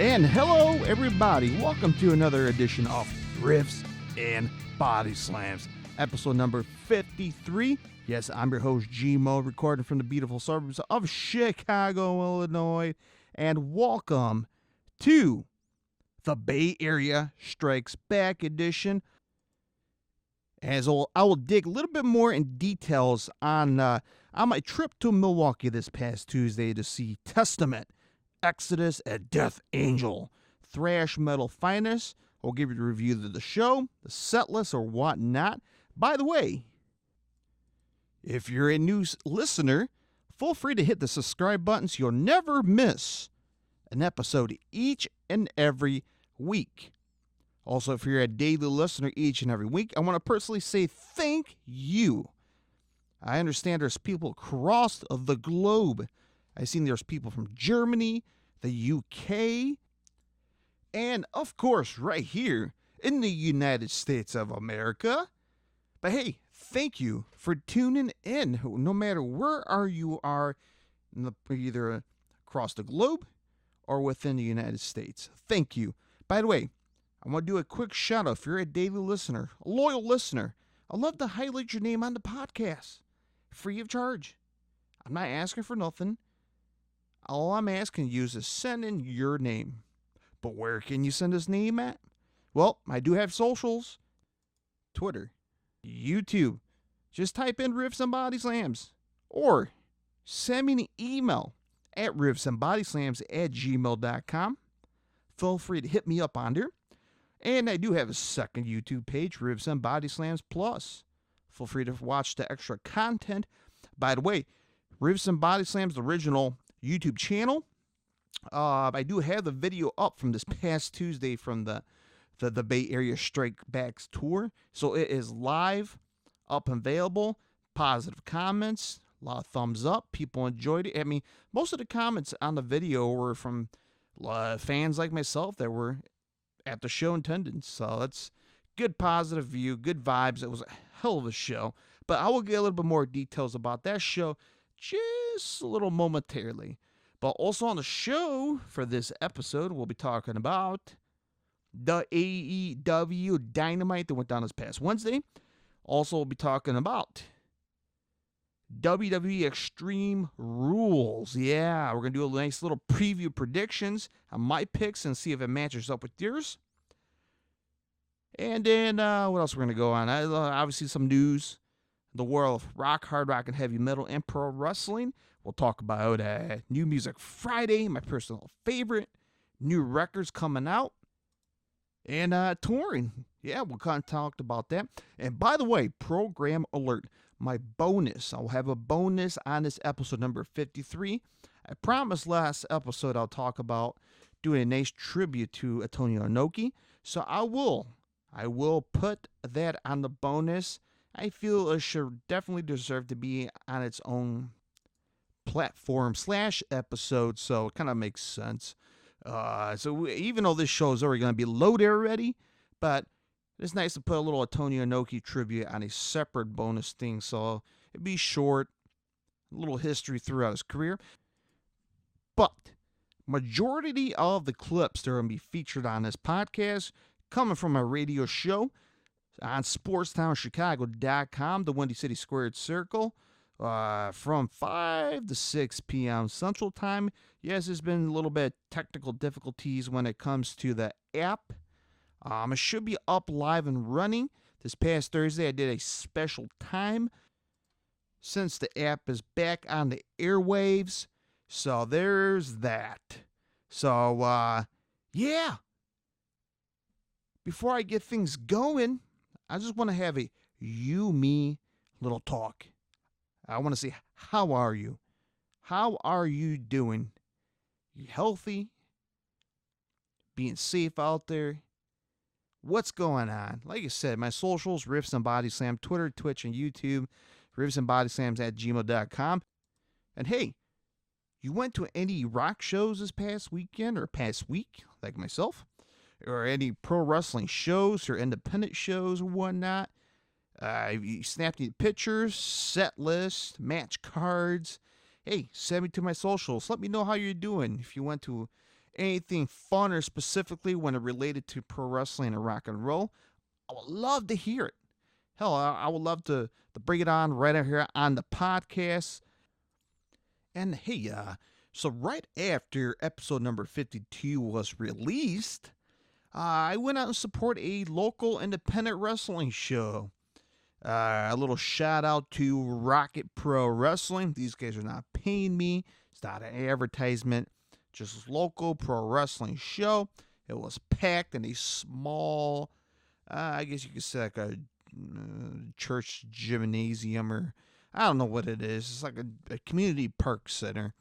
And hello, everybody. Welcome to another edition of Riffs and Bodyslams, episode number 53. Yes, I'm your host, G-Mo, recording from the beautiful suburbs of Chicago, Illinois. And welcome to the Bay Area Strikes Back edition. As I will dig a little bit more in details on my trip to Milwaukee this past Tuesday to see Testament, Exodus, and Death Angel, thrash metal finest. I'll give you the review of the show, the set list, or whatnot. By the way, if you're a new listener, feel free to hit the subscribe button so you'll never miss an episode each and every week. Also, if you're a daily listener each and every week, I want to personally say thank you. I understand there's people across the globe. I've seen there's people from Germany, the UK, and of course right here in the United States of America. But hey, thank you for tuning in, no matter where you are, either across the globe or within the United States. Thank you. By the way, I want to do a quick shout out. If you're a daily listener, a loyal listener, I'd love to highlight your name on the podcast, free of charge. I'm not asking for nothing. All I'm asking you is to send in your name. But where can you send this name at? Well, I do have socials. Twitter, YouTube. Just type in Riffs and Bodyslams. Or send me an email at riffsandbodyslams@gmail.com. Feel free to hit me up on there. And I do have a second YouTube page, Riffs and Bodyslams Plus. Feel free to watch the extra content. By the way, Riffs and Bodyslams, the original YouTube channel. I do have the video up from this past Tuesday from the Bay Area Strike Backs tour. So it is live, up and available. Positive comments, a lot of thumbs up. People enjoyed it. I mean, most of the comments on the video were from fans like myself that were at the show in attendance. So that's good positive view, good vibes. It was a hell of a show. But I will get a little bit more details about that show just a little momentarily. But also on the show for this episode, we'll be talking about the AEW Dynamite that went down this past Wednesday. Also, we'll be talking about WWE Extreme Rules. Yeah, we're going to do a nice little preview predictions on my picks and see if it matches up with yours. And then, what else we're going to go on? Obviously, some news. The world of rock, hard rock, and heavy metal and pro wrestling. We'll talk about New Music Friday, my personal favorite. New records coming out. And touring. Yeah, we'll kind of talk about that. And by the way, program alert. My bonus. I'll have a bonus on this episode number 53. I promised last episode I'll talk about doing a nice tribute to Antonio Inoki. So I will put that on the bonus. I feel it should definitely deserve to be on its own platform / episode, so it kind of makes sense. So even though this show is already going to be loaded already, but it's nice to put a little Antonio Inoki tribute on a separate bonus thing, so it'd be short, a little history throughout his career. But majority of the clips that are going to be featured on this podcast coming from a radio show on SportsTownChicago.com, the Windy City Squared Circle, from 5 to 6 p.m. Central Time. Yes, there's been a little bit of technical difficulties when it comes to the app. It should be up live and running. This past Thursday, I did a special time since the app is back on the airwaves. So there's that. So, yeah. Before I get things going, I just want to have a you-me little talk. I want to say, how are you? How are you doing? You healthy? Being safe out there? What's going on? Like I said, my socials, Riffs and Bodyslam, Twitter, Twitch, and YouTube, riffsandbodyslams@gmail.com. And hey, you went to any rock shows this past weekend or past week, like myself? Or any pro wrestling shows or independent shows or whatnot? You snapped any pictures, set list, match cards. Hey, send me to my socials. Let me know how you're doing. If you went to anything fun or specifically when it related to pro wrestling and rock and roll, I would love to hear it. Hell, I would love to bring it on right out here on the podcast. And hey, so right after episode number 52 was released, I went out and support a local independent wrestling show. A little shout out to Rocket Pro Wrestling. These guys are not paying me. It's not an advertisement. Just a local pro wrestling show. It was packed in a small, I guess you could say like a church gymnasium, or I don't know what it is. It's like a community park center.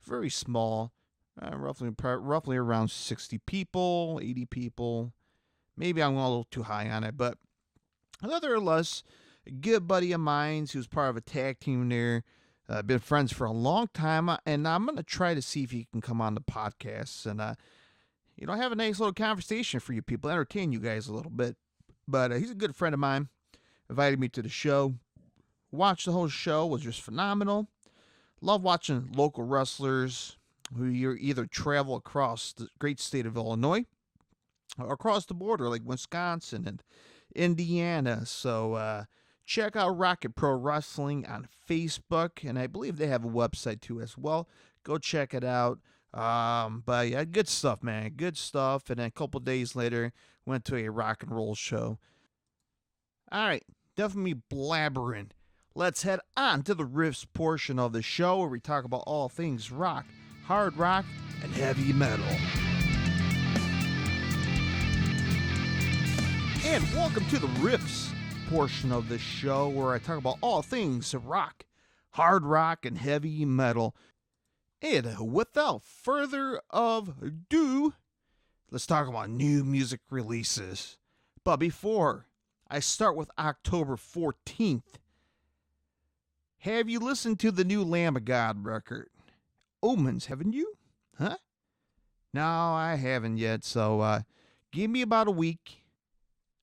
Very small. Roughly around 60 people, 80 people. Maybe I'm a little too high on it, but nevertheless, a good buddy of mine who's part of a tag team there. Been friends for a long time, and I'm going to try to see if he can come on the podcast and, have a nice little conversation for you people, entertain you guys a little bit. But he's a good friend of mine, invited me to the show. Watched the whole show, was just phenomenal. Love watching local wrestlers who either travel across the great state of Illinois or across the border like Wisconsin and Indiana. So, check out Rocket Pro Wrestling on Facebook, and I believe they have a website too as well. Go check it out. But yeah, good stuff, man. Good stuff. And then a couple days later, went to a rock and roll show. All right, definitely blabbering. Let's head on to the Riffs portion of the show where we talk about all things rock, hard rock, and heavy metal. And welcome to the Riffs portion of the show where I talk about all things rock, hard rock, and heavy metal. And without further ado, let's talk about new music releases. But before I start with October 14th, have you listened to the new Lamb of God record? Omens, haven't you? Huh? No, I haven't yet, so give me about a week.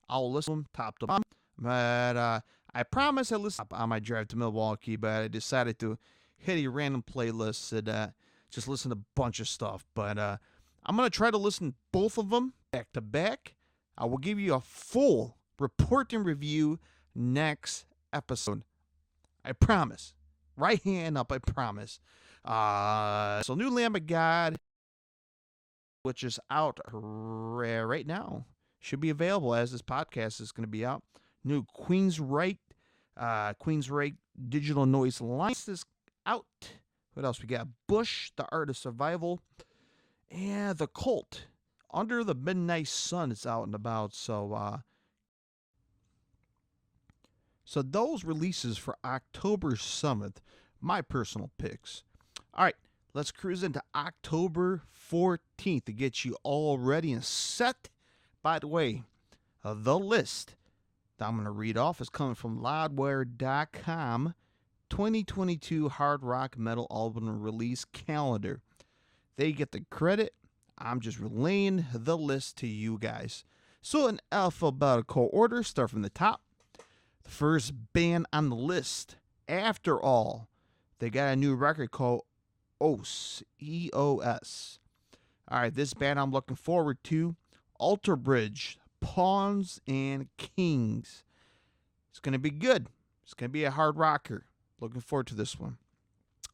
I'll listen to them top to bottom. But I promise I listened on my drive to Milwaukee, but I decided to hit a random playlist and just listen to a bunch of stuff. But I'm going to try to listen to both of them back to back. I will give you a full report and review next episode. I promise. Right hand up, I promise. So new Lamb of God, which is out right now. Should be available as this podcast is going to be out. New Queensryche Digital Noise Alliance is out. What else we got? Bush, The Art of Survival, and The Cult, Under the Midnight Sun is out and about. So those releases for October 7th, my personal picks. All right, let's cruise into October 14th to get you all ready and set. By the way, the list that I'm going to read off is coming from Loudwire.com 2022 Hard Rock Metal Album Release Calendar. They get the credit. I'm just relaying the list to you guys. So in alphabetical order, start from the top. The first band on the list, After All. They got a new record called EOS. E-O-S. All right, this band I'm looking forward to. Alter Bridge, Pawns and Kings. It's going to be good. It's going to be a hard rocker. Looking forward to this one.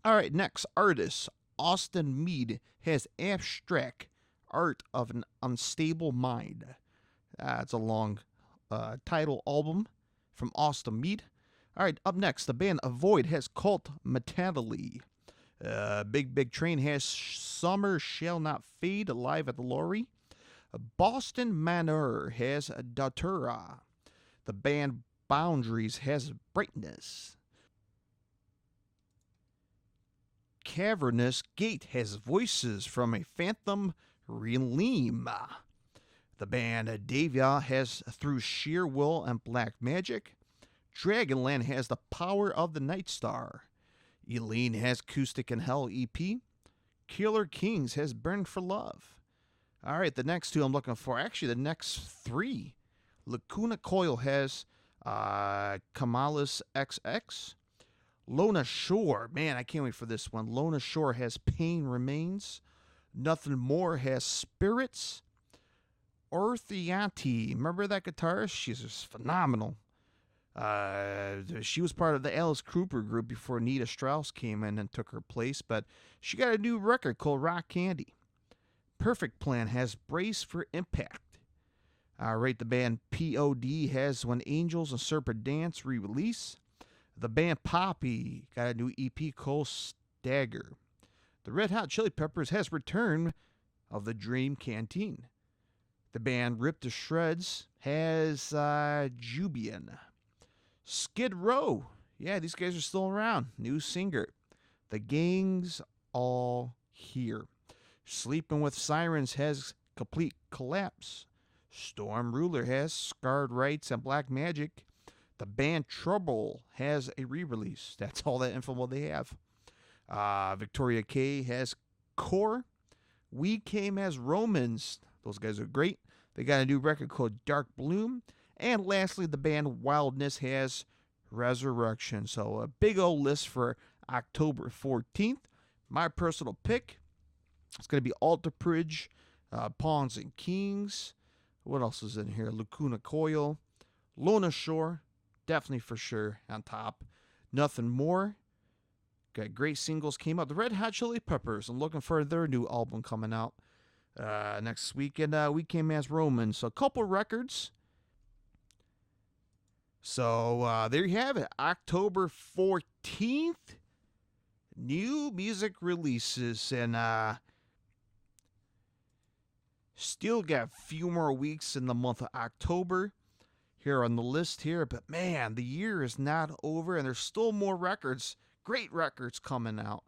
All right, next artist, Austin Mead, has Abstract Art of an Unstable Mind. It's a long title album from Austin Mead. All right, up next, the band Avoid has Cult Metality. Big Train has Summer Shall Not Fade, live at the Lorry. Boston Manor has Datura. The band Boundaries has Brightness. Cavernous Gate has Voices from a Phantom Realm. The band Davia has Through Sheer Will and Black Magic. Dragonland has The Power of the Night Star. Eileen has Acoustic in Hell EP. Killer Kings has Burn for Love. All right, the next two I'm looking for, actually the next three. Lacuna Coil has Kamalis XX. Lona Shore, man, I can't wait for this one. Lona Shore has Pain Remains. Nothing More has Spirits. Orthianti, remember that guitarist? She's just phenomenal. She was part of the Alice Cooper group before Nita Strauss came in and took her place, but she got a new record called Rock Candy. Perfect Plan has Brace for Impact. The band POD has When Angels and Serpent Dance re-release. The band Poppy got a new EP called Stagger. The Red Hot Chili Peppers has Return of the Dream Canteen. The band Ripped to Shreds has Jubian. Skid Row, yeah, these guys are still around. New singer. The Gang's All Here. Sleeping with Sirens has Complete Collapse. Storm Ruler has Scarred Rights and Black Magic. The band Trouble has a re-release. That's all that info they have. Victoria K has Core. We Came as Romans. Those guys are great. They got a new record called Dark Bloom. And lastly, the band Wildness has Resurrection. So a big old list for October 14th. My personal pick, it's going to be Alter Bridge, Pawns and Kings. What else is in here? Lacuna Coil, Lona Shore, definitely for sure on top. Nothing More. Got great singles came out. The Red Hot Chili Peppers. I'm looking for their new album coming out next week. And We Came as Romans. So a couple records. So there you have it. October 14th. New music releases. And still got a few more weeks in the month of October here on the list here. But man, the year is not over. And there's still more records. Great records coming out.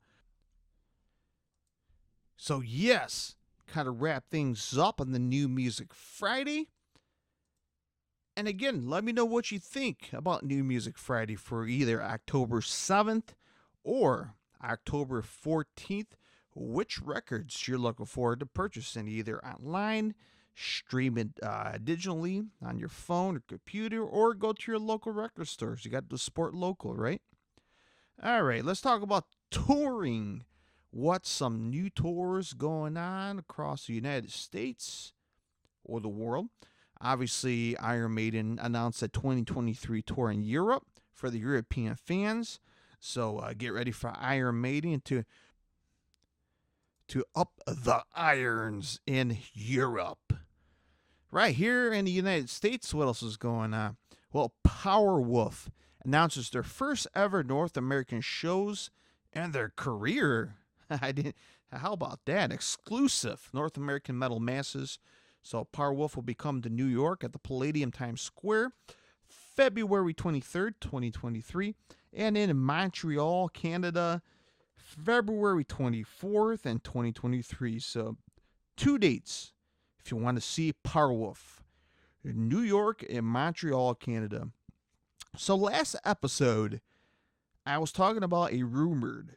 So yes, kind of wrap things up on the New Music Friday. And again, let me know what you think about New Music Friday for either October 7th or October 14th. Which records you're looking forward to purchasing, either online, stream it digitally on your phone or computer, or go to your local record stores. You got to support local, right? All right, let's talk about touring. What's some new tours going on across the United States or the world? Obviously, Iron Maiden announced a 2023 tour in Europe for the European fans. So get ready for Iron Maiden to up the irons in Europe. Right here in the United States, what else is going on? Well, Powerwolf announces their first ever North American shows in their career. How about that? Exclusive North American metal masses. So Powerwolf will be coming to New York at the Palladium Times Square, February 23rd, 2023, and in Montreal, Canada, February 24th and 2023. So 2 dates if you want to see Powerwolf in New York and Montreal, Canada. So last episode, I was talking about a rumor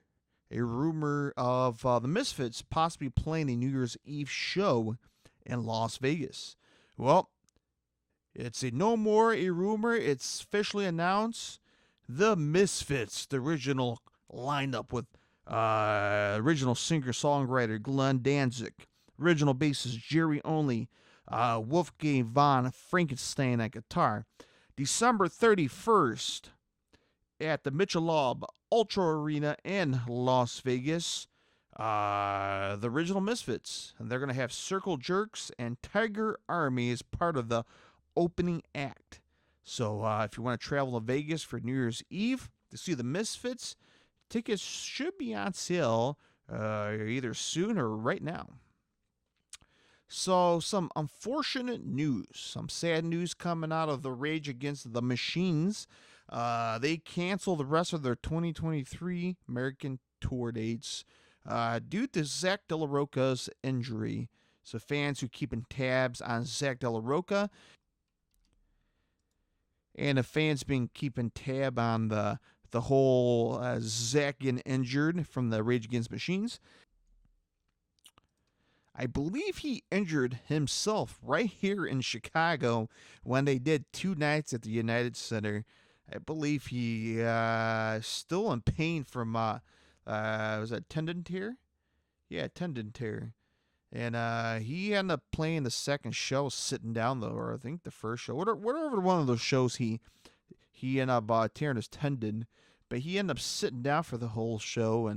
of the Misfits possibly playing a New Year's Eve show in Las Vegas. Well, it's no more a rumor. It's officially announced. The Misfits, the original lineup with original singer-songwriter Glenn Danzig, original bassist Jerry Only, Wolfgang von Frankenstein at guitar. December 31st at the Michelob Ultra Arena in Las Vegas. The original Misfits. And they're going to have Circle Jerks and Tiger Army as part of the opening act. So if you want to travel to Vegas for New Year's Eve to see the Misfits, tickets should be on sale either soon or right now. So some unfortunate news, some sad news coming out of the Rage Against the Machines. They canceled the rest of their 2023 American tour dates due to Zach De La Rocha's injury. So fans who keeping tabs on Zach De La Rocha and the fans been keeping tab on the whole Zach getting injured from the Rage Against Machines. I believe he injured himself right here in Chicago when they did 2 nights at the United Center. I believe he still in pain from was that tendon tear? Yeah, tendon tear. And he ended up playing the second show sitting down, though, or I think the first show. Whatever one of those shows he ended up tearing his tendon. But he ended up sitting down for the whole show.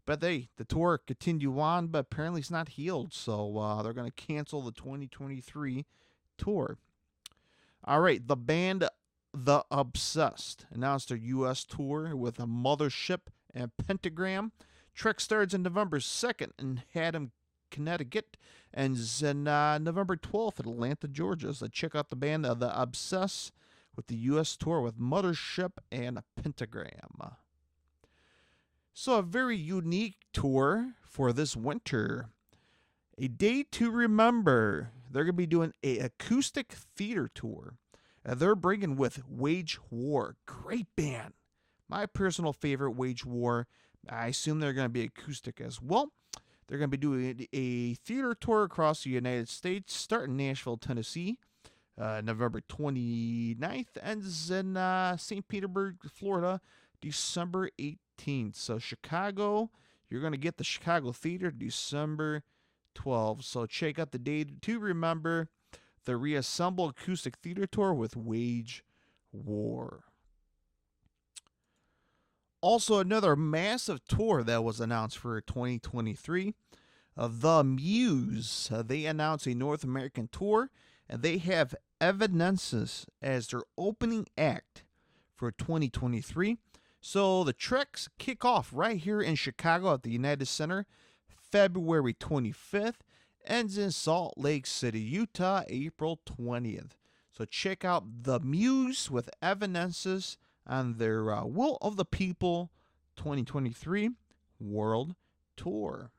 But the tour continued on, but apparently it's not healed. So they're going to cancel the 2023 tour. All right, the band The Obsessed announced their U.S. tour with a Mothership and Pentagram. Trek starts on November 2nd in Haddam, Connecticut, and then November 12th at Atlanta, Georgia. So check out the band The Obsessed with the U.S. tour with Mothership and Pentagram. So a very unique tour for this winter. A Day to Remember. They're going to be doing an acoustic theater tour. They're bringing with Wage War. Great band. My personal favorite, Wage War. I assume they're going to be acoustic as well. They're going to be doing a theater tour across the United States, starting in Nashville, Tennessee, November 29th, ends in St. Petersburg, Florida, December 18th. So Chicago, you're going to get the Chicago Theater December 12th. So check out the Day to Remember, the Reassemble Acoustic Theater Tour with Wage War. Also, another massive tour that was announced for 2023, The Muse. They announced a North American tour, and they have Evanescence as their opening act for 2023. So the treks kick off right here in Chicago at the United Center, February 25th, ends in Salt Lake City, Utah, April 20th. So check out The Muse with Evanescence on their Will of the People 2023 World Tour.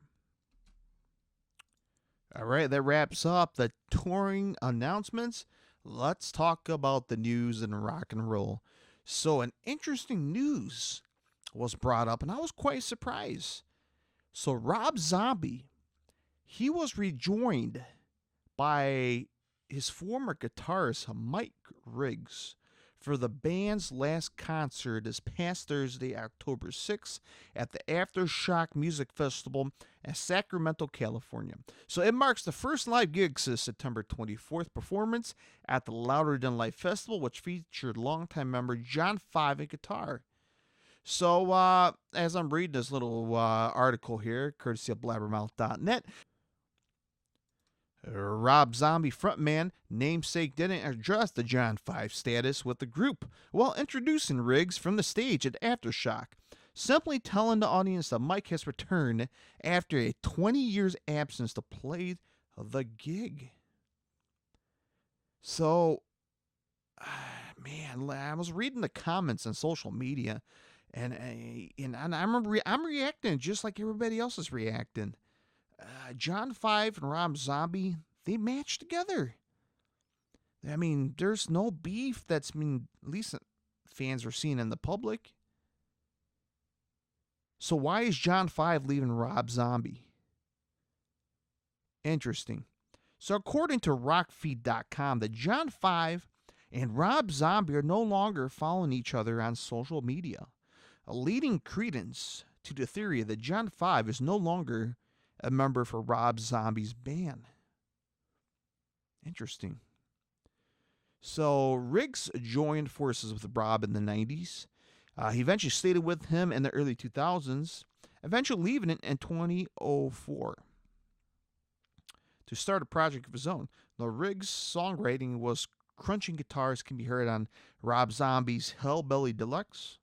All right, that wraps up the touring announcements. Let's talk about the news in rock and roll. So an interesting news was brought up, and I was quite surprised. So Rob Zombie, he was rejoined by his former guitarist Mike Riggs for the band's last concert this past Thursday, October 6th, at the Aftershock Music Festival in Sacramento, California. So it marks the first live gig since September 24th performance at the Louder Than Life Festival, which featured longtime member John Five at guitar. So as I'm reading this little article here, courtesy of blabbermouth.net, Rob Zombie frontman Namesake didn't address the John 5 status with the group while introducing Riggs from the stage at Aftershock, simply telling the audience that Mike has returned after a 20 years absence to play the gig. So, man, I was reading the comments on social media, and I'm reacting just like everybody else is reacting. John Five and Rob Zombie, they match together. I mean, there's no beef that's been, at least fans are seeing in the public. So why is John Five leaving Rob Zombie? Interesting. So according to rockfeed.com, that John Five and Rob Zombie are no longer following each other on social media, leading credence to the theory that John Five is no longer a member for Rob Zombie's band. Interesting. So Riggs joined forces with Rob in the 90s. He eventually stayed with him in the early 2000s, eventually leaving it in 2004 to start a project of his own. Now, Riggs' songwriting was crunching guitars can be heard on Rob Zombie's Hellbelly Deluxe,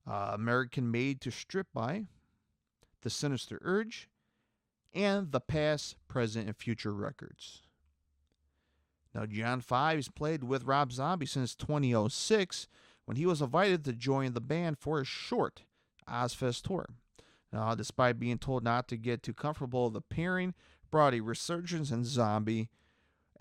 American Made to Strip By, The Sinister Urge, and the Past, Present, and Future records. Now, John Five has played with Rob Zombie since 2006 when he was invited to join the band for a short Ozfest tour. Now, despite being told not to get too comfortable, the pairing brought a resurgence in Zombie,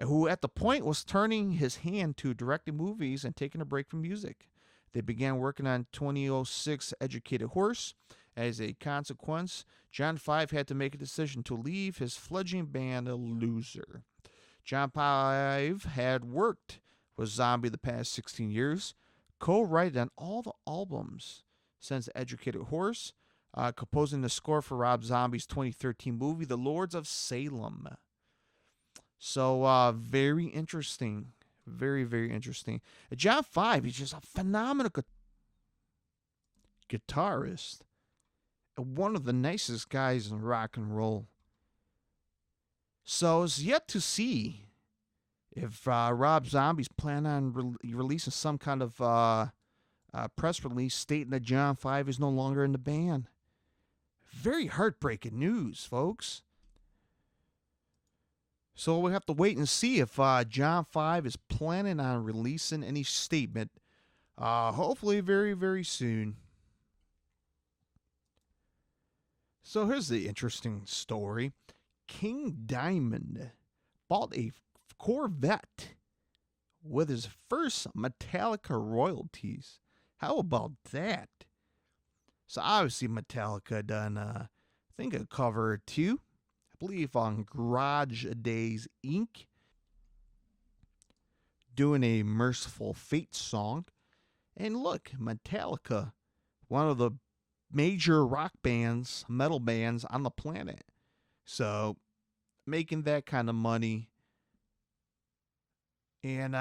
who at the point was turning his hand to directing movies and taking a break from music. They began working on 2006 Educated Horse. As a consequence, John Five had to make a decision to leave his fledgling band Loser. John Five had worked with Zombie the past 16 years, co-writing on all the albums since Educated Horse, composing the score for Rob Zombie's 2013 movie, The Lords of Salem. So, very interesting. Very, very interesting. John Five, he's just a phenomenal guitarist. One of the nicest guys in rock and roll. So, it's yet to see if Rob Zombie's planning on releasing some kind of press release stating that John Five is no longer in the band. Very heartbreaking news, folks. So we'll have to wait and see if John Five is planning on releasing any statement. Hopefully very, very soon. So here's the interesting story. King Diamond bought a Corvette with his first Metallica royalties. How about that? So obviously Metallica done, I think, a cover or two. I believe on Garage Days Inc. doing a Merciful Fate song. And look, Metallica, one of the major rock bands, metal bands on the planet. So, making that kind of money. And,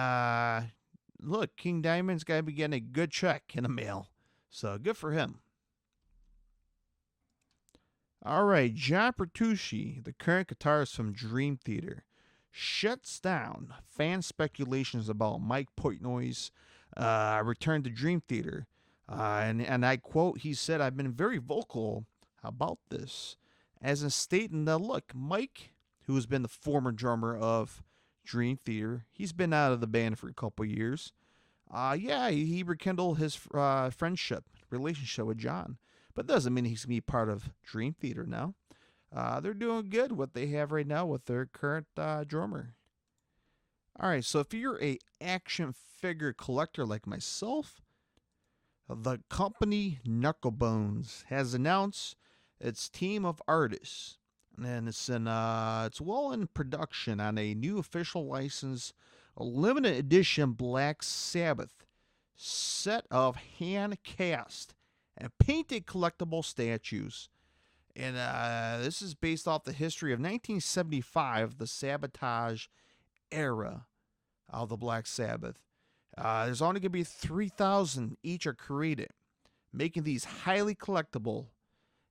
look, King Diamond's got to be getting a good check in the mail. So, good for him. All right, John Pertucci, the current guitarist from Dream Theater, shuts down fan speculations about Mike Portnoy's return to Dream Theater. And I quote, he said, "I've been very vocal about this, as in stating that, look, Mike, who has been the former drummer of Dream Theater, he's been out of the band for a couple years. He rekindled his relationship with John. But doesn't mean he's going to be part of Dream Theater now. They're doing good what they have right now with their current drummer. All right, so if you're a action figure collector like myself, the company Knucklebones has announced its team of artists, and it's well in production on a new official license, a limited edition Black Sabbath set of hand cast and painted collectible statues. And this is based off the history of 1975, the sabotage era of the Black Sabbath. There's only going to be 3,000 each are created, making these highly collectible,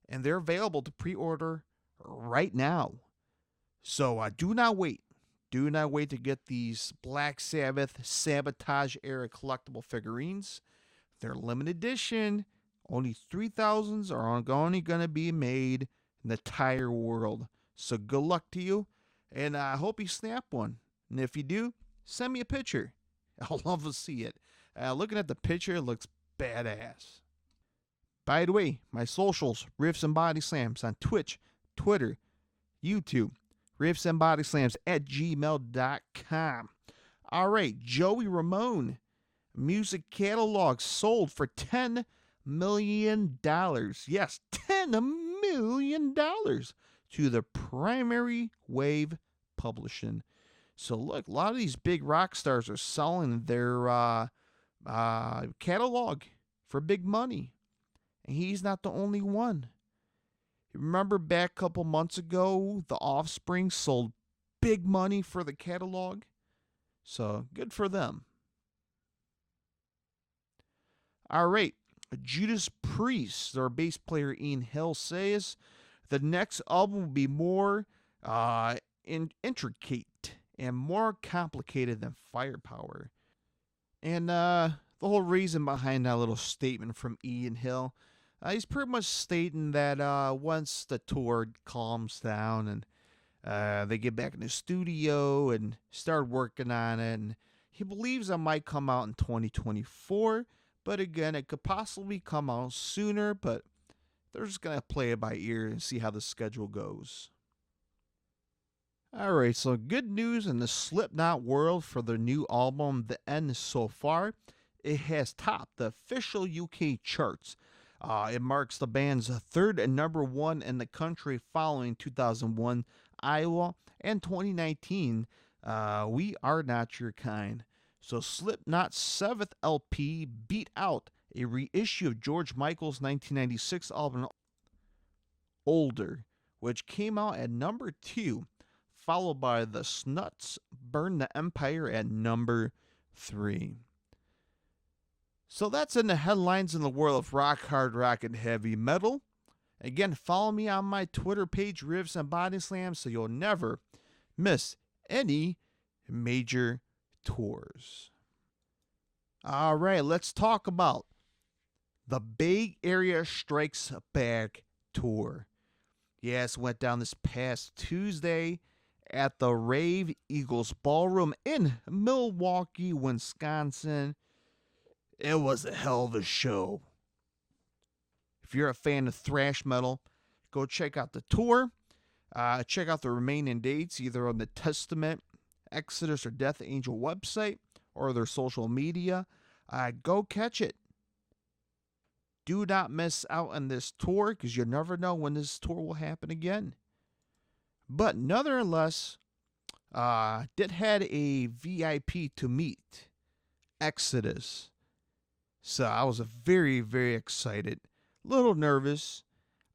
and they're available to pre-order right now. So do not wait. Do not wait to get these Black Sabbath sabotage era collectible figurines. They're limited edition. Only 3,000s are only going to be made in the entire world. So good luck to you, and I hope you snap one. And if you do, send me a picture. I'll love to see it. Looking at the picture, it looks badass. By the way, my socials, Riffs and Bodyslams on Twitch, Twitter, YouTube, Riffs and Bodyslams at gmail.com. All right, Joey Ramone, music catalog sold for $10 million. Yes, $10 million to the Primary Wave Publishing. So look, a lot of these big rock stars are selling their catalog for big money, and he's not the only one. Remember back a couple months ago, The Offspring sold big money for the catalog? So good for them. All right. Judas Priest, their bass player Ian Hill, says the next album will be more intricate and more complicated than Firepower. And the whole reason behind that little statement from Ian Hill, he's pretty much stating that once the tour calms down and they get back in the studio and start working on it, and he believes it might come out in 2024. But again, it could possibly come out sooner, but they're just going to play it by ear and see how the schedule goes. All right, so good news in the Slipknot world for their new album, The End, so far. It has topped the official UK charts. It marks the band's third and number one in the country following 2001 Iowa and 2019 We Are Not Your Kind. So Slipknot's 7th LP beat out a reissue of George Michael's 1996 album Older, which came out at number 2, followed by The Snuts Burn the Empire at number 3. So that's in the headlines in the world of rock, hard rock, and heavy metal. Again, follow me on my Twitter page, Riffs and Bodyslams, so you'll never miss any major tours. All right, let's talk about the Bay Area Strikes Back Tour. Yes, went down this past Tuesday at the Rave Eagles Ballroom in Milwaukee, Wisconsin. It was a hell of a show. If you're a fan of thrash metal, go check out the tour. Check out the remaining dates either on the Testament, Exodus, or Death Angel website or their social media. Go catch it. Do not miss out on this tour because you never know when this tour will happen again. But nonetheless, did had a VIP to meet Exodus. So I was very, very excited. A little nervous.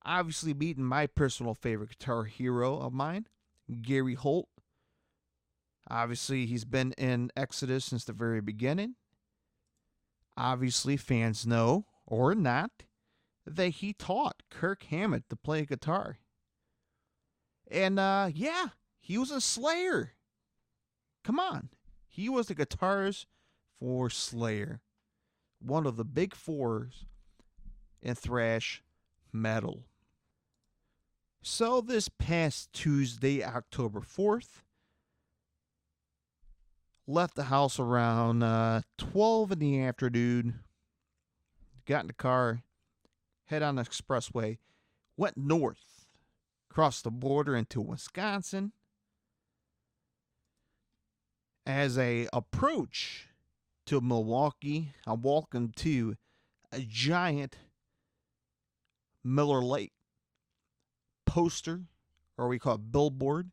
Obviously meeting my personal favorite guitar hero of mine, Gary Holt. Obviously, he's been in Exodus since the very beginning. Obviously, fans know, or not, that he taught Kirk Hammett to play guitar. And, yeah, he was a Slayer. Come on. He was the guitarist for Slayer. One of the big fours in thrash metal. So this past Tuesday, October 4th, left the house around 12 in the afternoon, got in the car, head on the expressway, went north, crossed the border into Wisconsin. As I approach to Milwaukee, I walk into a giant Miller Lite poster, or we call it billboard.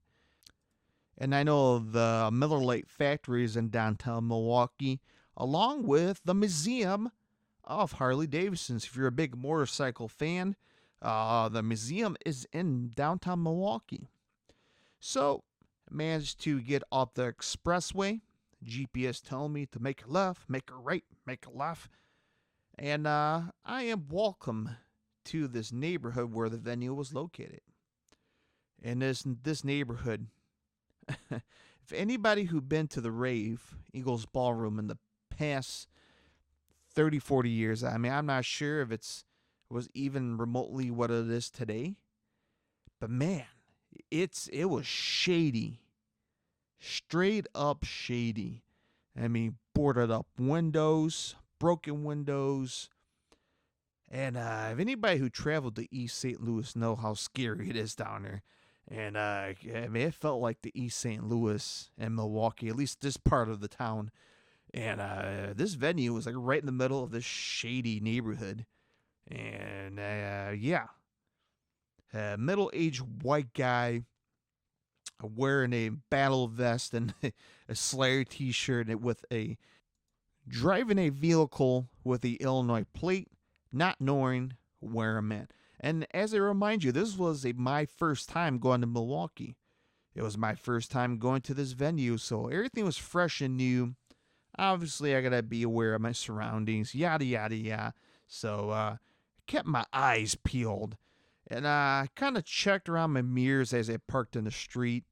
And I know the Miller Lite factory is in downtown Milwaukee, along with the Museum of Harley Davidsons. If you're a big motorcycle fan, the museum is in downtown Milwaukee. So, I managed to get up the expressway. GPS telling me to make a left, make a right, make a left. And I am welcome to this neighborhood where the venue was located. And this neighborhood, if anybody who'd been to the Rave Eagles Ballroom in the past 30, 40 years, I mean, I'm not sure if it was even remotely what it is today. But man, it was shady. Straight up shady. I mean, boarded up windows, broken windows. And if anybody who traveled to East St. Louis know how scary it is down there. And I mean, it felt like the East St. Louis and Milwaukee, at least this part of the town. And this venue was like right in the middle of this shady neighborhood. And yeah, a middle-aged white guy wearing a battle vest and a Slayer t-shirt with driving a vehicle with the Illinois plate, not knowing where I'm at. And as I remind you, this was my first time going to Milwaukee. It was my first time going to this venue, so everything was fresh and new. Obviously, I gotta be aware of my surroundings, yada, yada, yada. So, kept my eyes peeled. And I kind of checked around my mirrors as I parked in the street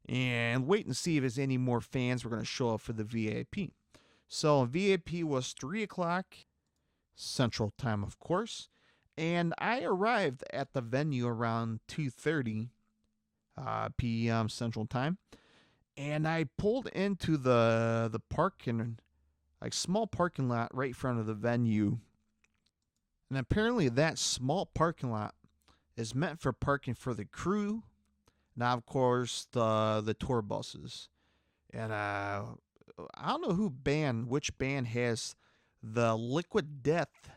and wait and see if there's any more fans were going to show up for the VIP. So VIP was 3 o'clock Central Time, of course. And I arrived at the venue around 2:30 p.m. Central Time. And I pulled into the parking, like small parking lot right in front of the venue. And apparently that small parking lot is meant for parking for the crew. Now, of course, the tour buses. And I don't know which band has the Liquid Death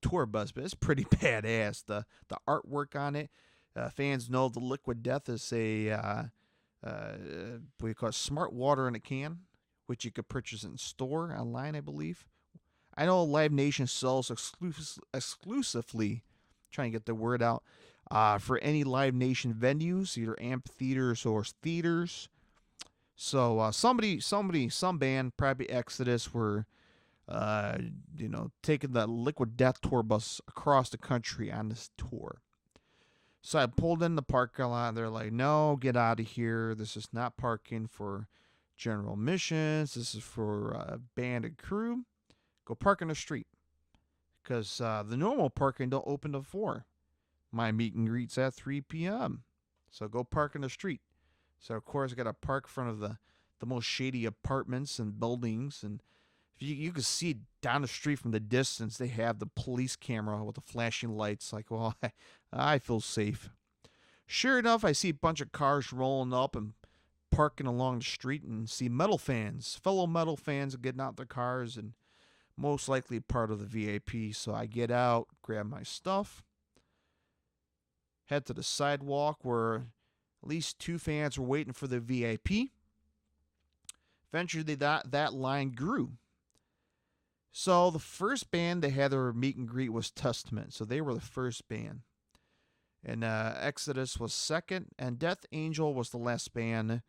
tour bus, but it's pretty badass. The artwork on it. Fans know the Liquid Death is a what you call it, smart water in a can, which you could purchase in store online, I believe. I know Live Nation sells exclusively, trying to get the word out, for any Live Nation venues, either amphitheaters or theaters. So some band, probably Exodus, were taking the Liquid Death tour bus across the country on this tour. So I pulled in the parking lot. They're like, no, get out of here. This is not parking for general missions. This is for band and crew. Go park in the street. Because the normal parking don't open till 4. My meet and greet's at 3 p.m. So go park in the street. So, of course, I got to park in front of the most shady apartments and buildings. And you can see down the street from the distance, they have the police camera with the flashing lights. Like, well, I feel safe. Sure enough, I see a bunch of cars rolling up and parking along the street, and see fellow metal fans getting out their cars, and most likely part of the VIP. So I get out, grab my stuff, head to the sidewalk where at least 2 fans were waiting for the VIP. Eventually, that line grew. So the first band they had their meet and greet was Testament. So they were the first band. And Exodus was second. And Death Angel was the last band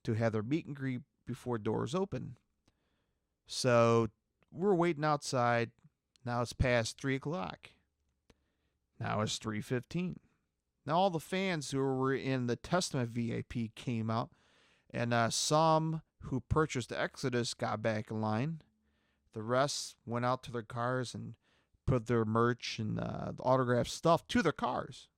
to have their meet and greet before doors open. So we're waiting outside. Now it's past 3 o'clock. Now it's 3:15. Now all the fans who were in the Testament VIP came out. And some who purchased the Exodus got back in line. The rest went out to their cars and put their merch and the autographed stuff to their cars.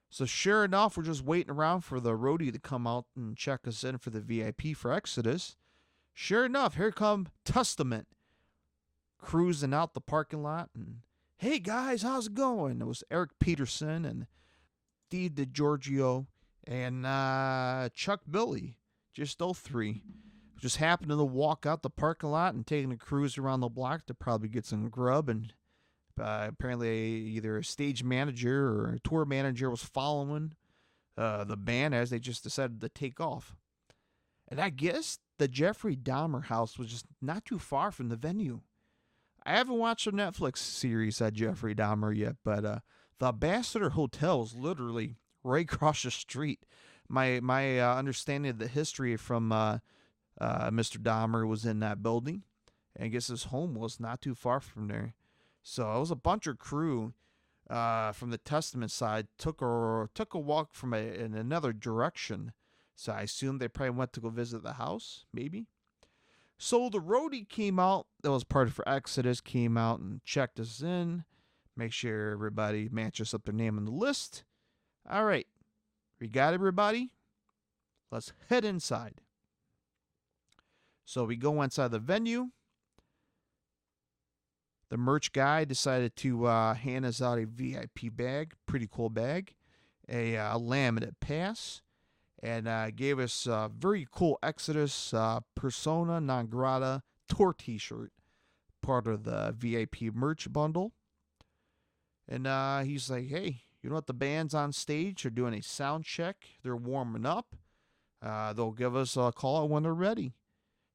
So sure enough, we're just waiting around for the roadie to come out and check us in for the VIP for Exodus. Sure enough, here come Testament cruising out the parking lot. And, hey guys, how's it going? It was Eric Peterson and Steve DiGiorgio and Chuck Billy. Just those 3. Just happened to walk out the parking lot and taking a cruise around the block to probably get some grub. And apparently either a stage manager or a tour manager was following the band as they just decided to take off. And I guess the Jeffrey Dahmer house was just not too far from the venue. I haven't watched the Netflix series at Jeffrey Dahmer yet, but the Ambassador Hotel is literally right across the street. My understanding of the history from Mr. Dahmer was in that building, and I guess his home was not too far from there. So it was a bunch of crew from the Testament side took a walk in another direction. So I assume they probably went to go visit the house, maybe. So the roadie came out, that was part of Exodus, came out and checked us in, make sure everybody matches up their name on the list. All right, we got everybody. Let's head inside. So we go inside the venue. The merch guy decided to hand us out a VIP bag, pretty cool bag, a laminate pass, and gave us a very cool Exodus Persona Non Grata tour t-shirt, part of the VIP merch bundle. And he's like, hey, you know what? The band's on stage. They're doing a sound check. They're warming up. They'll give us a call when they're ready.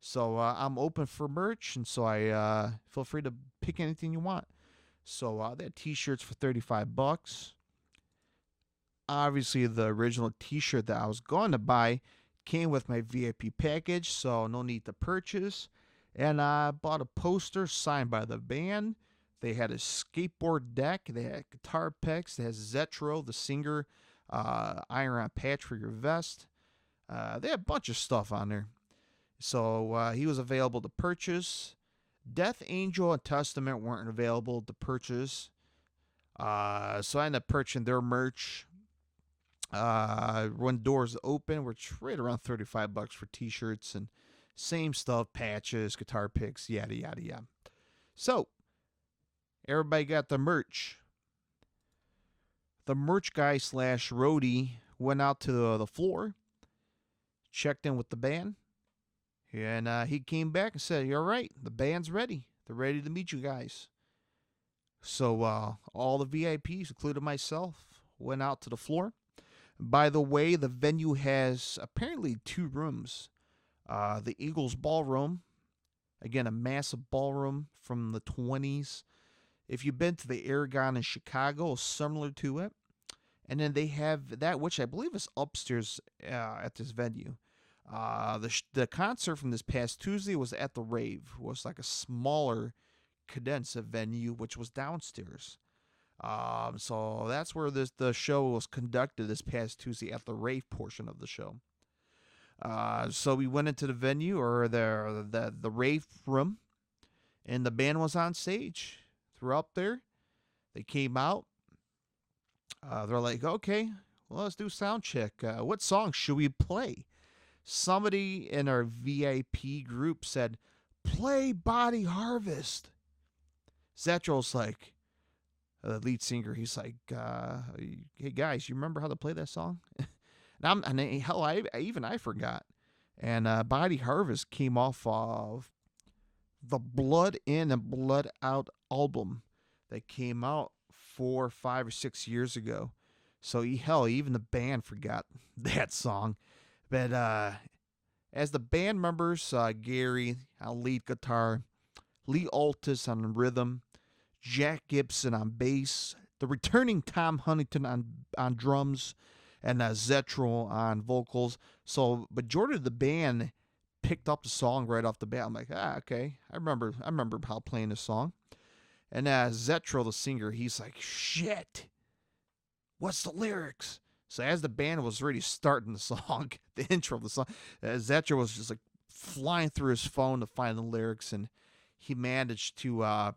So I'm open for merch, and so I feel free to pick anything you want. So they had t-shirts for $35. Obviously, the original t-shirt that I was going to buy came with my VIP package, so no need to purchase. And I bought a poster signed by the band. They had a skateboard deck. They had guitar picks. They had Zetro, the singer, iron patch for your vest. They had a bunch of stuff on there. So he was available to purchase. Death Angel and Testament weren't available to purchase. So I ended up purchasing their merch. When doors open, which right around $35 for t-shirts and same stuff, patches, guitar picks, yada, yada, yada. So everybody got the merch. The merch guy / roadie went out to the floor, checked in with the band, and he came back and said, "You're right, the band's ready. They're ready to meet you guys." So all the VIPs, including myself, went out to the floor. By the way, the venue has apparently 2 rooms. The Eagles Ballroom, again, a massive ballroom from the 20s. If you've been to the Aragon in Chicago, similar to it. And then they have that, which I believe is upstairs at this venue. The concert from this past Tuesday was at the Rave. It was like a smaller condensed venue, which was downstairs. So that's where the show was conducted this past Tuesday at the Rave portion of the show. So we went into the venue or the Rave room, and the band was on stage. They're up there. They came out. They're like, okay, well, let's do sound check. What song should we play? Somebody in our VIP group said, play Body Harvest. Zetro's like, the lead singer, he's like, hey guys, you remember how to play that song? Hell, I forgot. And Body Harvest came off of the Blood In and Blood Out album that came out 4, 5, or 6 years ago. So even the band forgot that song. But as the band members, Gary on lead guitar, Lee Altus on rhythm, Jack Gibson on bass, the returning Tom Huntington on drums, and Zetro on vocals. So majority of the band picked up the song right off the bat. I'm like, okay, I remember how playing this song. And Zetro, the singer, he's like, shit, what's the lyrics? So as the band was already starting the song, the intro of the song, Zetro was just like flying through his phone to find the lyrics, and he managed to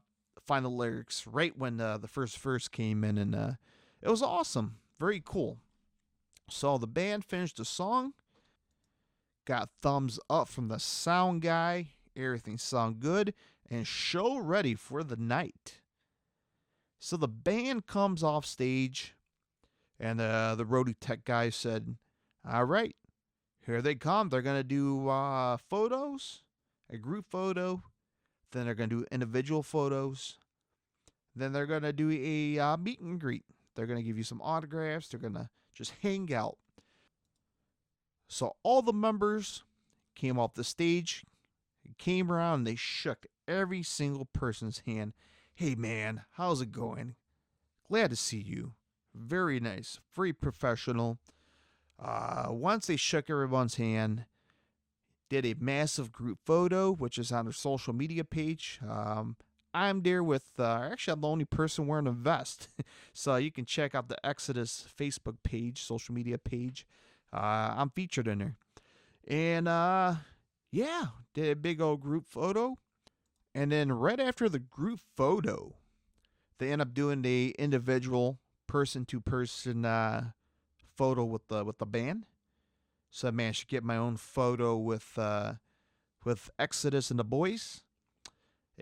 find the lyrics right when the first verse came in, and it was awesome, very cool. So the band finished the song, got thumbs up from the sound guy, everything sounded good, and show ready for the night. So the band comes off stage, and the roadie tech guy said, all right, here they come. They're going to do photos, a group photo. Then they're going to do individual photos. Then they're going to do a meet and greet. They're going to give you some autographs. They're going to just hang out. So all the members came off the stage, came around, and they shook every single person's hand. Hey, man, how's it going? Glad to see you. Very nice, very professional. Once they shook everyone's hand, did a massive group photo, which is on their social media page. I'm there with, actually, I'm the only person wearing a vest. So you can check out the Exodus Facebook page, social media page. I'm featured in there. And, yeah, did a big old group photo. And then right after the group photo, they end up doing the individual person-to-person photo with the band. So I managed to get my own photo with Exodus and the boys.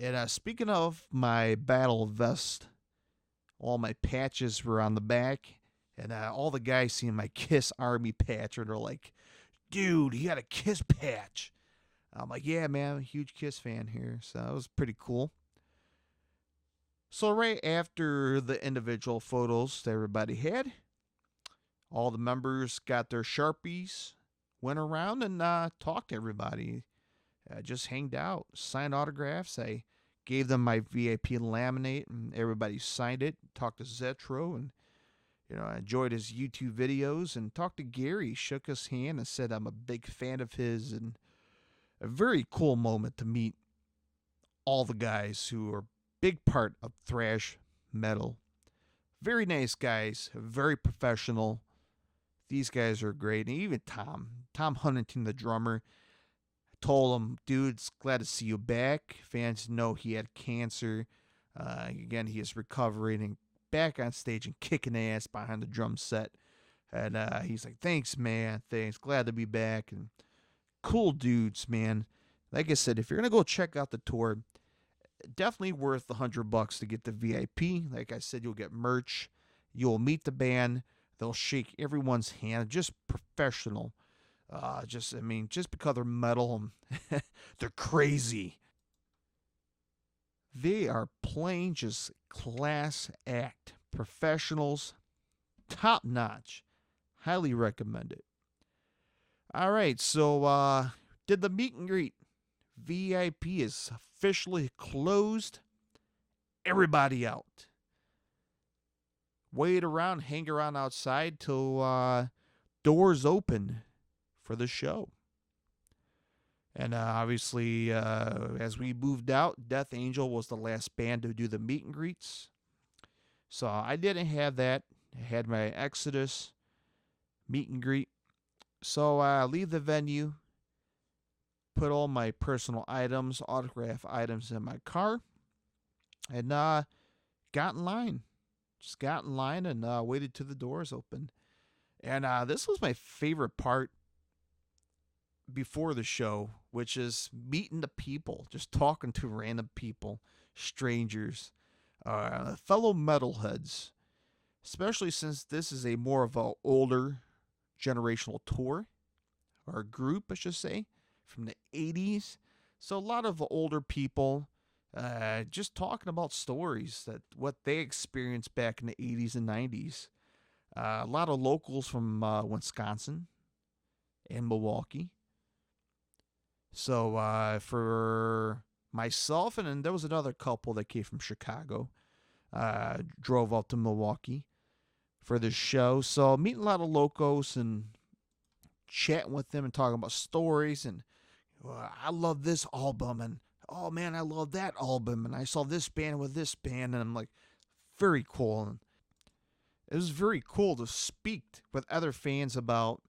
And speaking of my battle vest, all my patches were on the back. And all the guys seeing my Kiss Army patch, and they're like, dude, you got a Kiss patch. I'm like, yeah, man, I'm a huge Kiss fan here. So that was pretty cool. So right after the individual photos that everybody had, all the members got their Sharpies, went around and talked to everybody. Just hanged out, signed autographs. I gave them my VIP laminate, and everybody signed it. Talked to Zetro, and I enjoyed his YouTube videos, and talked to Gary, shook his hand, and said I'm a big fan of his, and a very cool moment to meet all the guys who are a big part of thrash metal. Very nice guys, very professional. These guys are great. And even Tom Huntington, the drummer, told him, dude's glad to see you back. Fans know he had cancer. Again, he is recovering and back on stage and kicking ass behind the drum set. And he's like, thanks, man. Thanks. Glad to be back. And cool dudes, man. Like I said, if you're going to go check out the tour, definitely worth the $100 to get the VIP. Like I said, you'll get merch. You'll meet the band. They'll shake everyone's hand. Just professional. Just because they're metal, they're crazy. They are playing just class act. Professionals. Top notch. Highly recommend it. All right, so did the meet and greet. VIP is officially closed. Everybody out. wait around, hang around outside till doors open for the show. And obviously, as we moved out, Death Angel was the last band to do the meet and greets. So I didn't have that. I had my Exodus meet and greet. So I leave the venue, put all my personal items, autograph items in my car, and got in line. Just got in line and waited till the doors opened. And this was my favorite part before the show, which is meeting the people, just talking to random people, strangers, fellow metalheads, especially since this is a more of a older generational tour, or group, I should say, from the 80s. So a lot of older people just talking about stories, that what they experienced back in the 80s and 90s. A lot of locals from Wisconsin and Milwaukee. So for myself, and then there was another couple that came from Chicago, drove up to Milwaukee for this show. So meeting a lot of locals and chatting with them and talking about stories. And I love this album, and oh man, I love that album, and I saw this band with this band, and I'm like, very cool. And it was very cool to speak with other fans about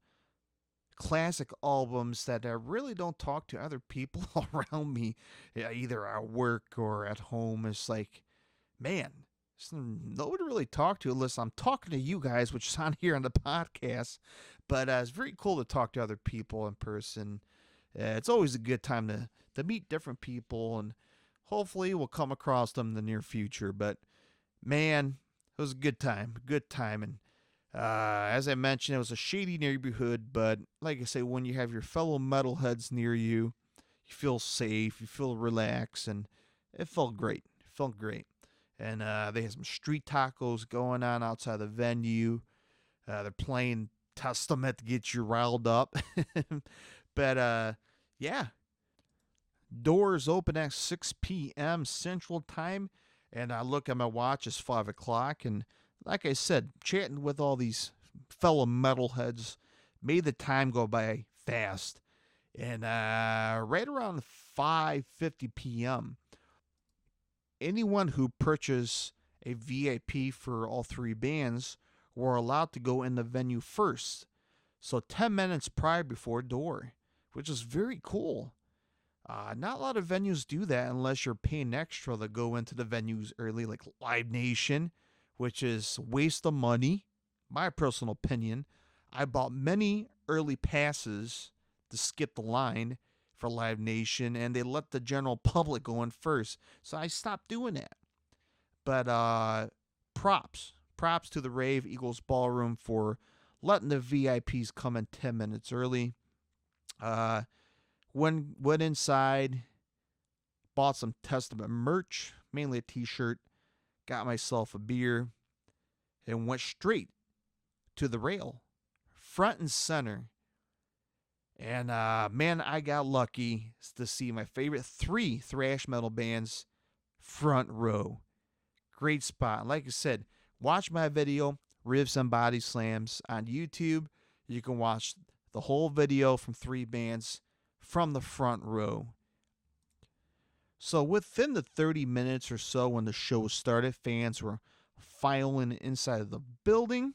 classic albums that I really don't talk to other people around me, either at work or at home. It's like, man, nobody really talk to unless I'm talking to you guys, which is on here on the podcast. But it's very cool to talk to other people in person. It's always a good time to meet different people, and hopefully we'll come across them in the near future. But man, it was a good time. And as I mentioned, it was a shady neighborhood, but like I say, when you have your fellow metalheads near you, you feel safe, you feel relaxed, and it felt great. And they had some street tacos going on outside the venue. They're playing Testament to get you riled up. But yeah, doors open at 6 p.m. Central Time, and I look at my watch, it's 5 o'clock, and like I said, chatting with all these fellow metalheads made the time go by fast. And right around 5:50 p.m., anyone who purchased a VIP for all three bands were allowed to go in the venue first. So 10 minutes prior before door, which is very cool. Not a lot of venues do that unless you're paying extra to go into the venues early, like Live Nation, which is waste of money. My personal opinion. I bought many early passes to skip the line for Live Nation, and they let the general public go in first. So I stopped doing that. But props to the Rave Eagles Ballroom for letting the VIPs come in 10 minutes early. Went inside, bought some Testament merch, mainly a t-shirt, got myself a beer, and went straight to the rail, front and center. And man, I got lucky to see my favorite three thrash metal bands front row. Great spot. Like I said, watch my video, Riffs and Bodyslams, on YouTube. You can watch the whole video from three bands from the front row. So within the 30 minutes or so when the show started, fans were filing inside of the building.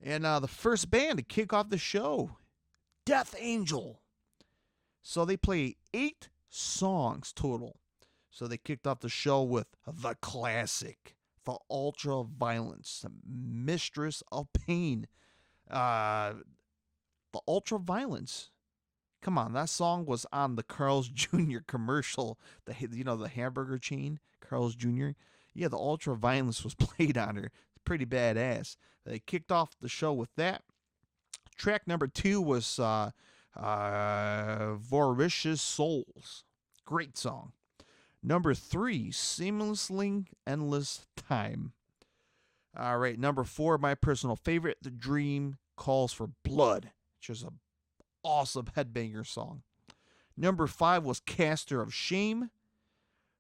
And the first band to kick off the show, Death Angel. So they play 8 songs total. So they kicked off the show with the classic, the Ultra Violence, Mistress of Pain. The Ultra Violence. Come on, that song was on the Carl's Jr. commercial. The hamburger chain, Carl's Jr. Yeah, the Ultra Violence was played on her. It's pretty badass. They kicked off the show with that. Track number 2 was Voracious Souls. Great song. Number 3, Seamlessly Endless Time. All right, number 4, my personal favorite, The Dream Calls for Blood, which is an awesome headbanger song. Number 5 was Caster of Shame.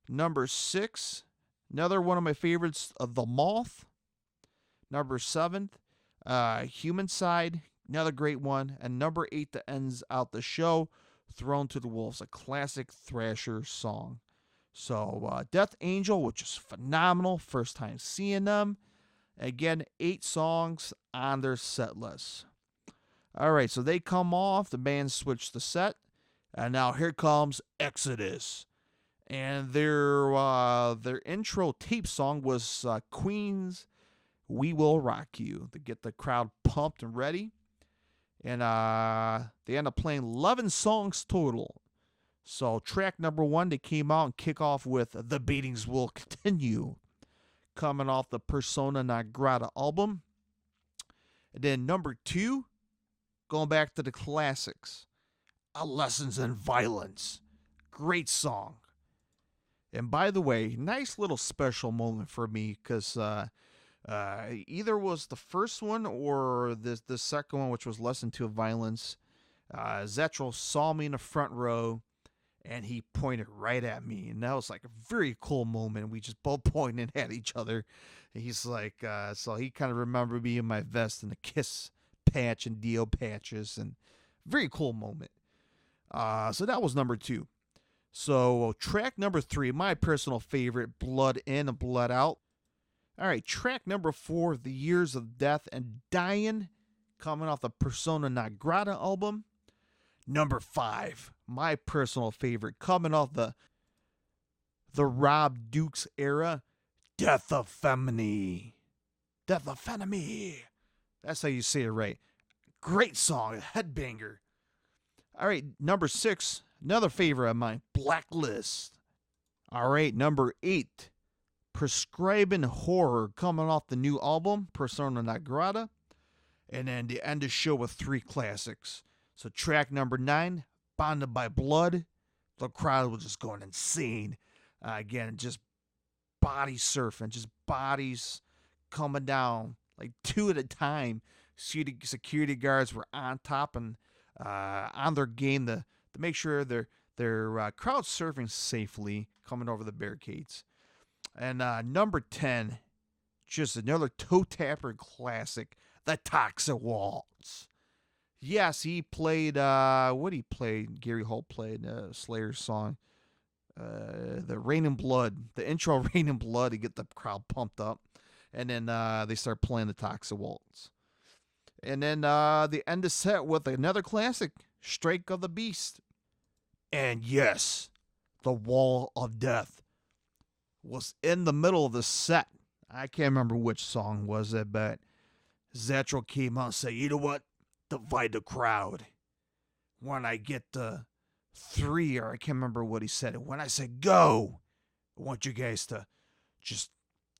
Number 6, another one of my favorites, The Moth. Number 7, Human Side, another great one. And number 8 that ends out the show, Thrown to the Wolves, a classic Thrasher song. So Death Angel, which is phenomenal, first time seeing them. Again, 8 songs on their set list. All right, so they come off, the band switched the set, and now here comes Exodus. And their intro tape song was Queen's We Will Rock You to get the crowd pumped and ready. And they end up playing 11 songs total. So track number 1, they came out and kick off with The Beatings Will Continue, coming off the Persona Non Grata album. And then number 2, going back to the classics, A Lessons in Violence. Great song. And by the way, nice little special moment for me because either was the first one or the second one, which was Lesson to Violence. Zetro saw me in the front row and he pointed right at me. And that was like a very cool moment. We just both pointed at each other. And he's like, so he kind of remembered me in my vest and the Kiss patch and Dio patches. And very cool moment. So that was number 2. So track number 3, my personal favorite, Blood In and Blood Out. All right, track number 4, The Years of Death and Dying, coming off the Persona Non Grata album. Number 5, my personal favorite, coming off the Rob Dukes era, Death of Femini. Death of Femini. That's how you say it right. Great song, a headbanger. All right, number 6, another favorite of mine, Blacklist. All right, number 8, Prescribing Horror, coming off the new album, Persona Non Grata. And then they end the show with 3 classics. So track number 9, Bonded by Blood. The crowd was just going insane. Again, just body surfing, just bodies coming down, like 2 at a time. Security guards were on top and on their game to make sure they're crowd surfing safely, coming over the barricades. And number 10, just another toe tapper classic, The Toxic Waltz. Yes, he played, what he played, Gary Holt played Slayer's song, the Rain and Blood, the intro Rain and Blood to get the crowd pumped up. And then they start playing The Toxic Waltz. And then they end the set with another classic, Strike of the Beast. And yes, the Wall of Death was in the middle of the set. I can't remember which song was it, but Zetro came out and said, you know what? Divide the crowd. When I get to 3, or I can't remember what he said. When I said go, I want you guys to just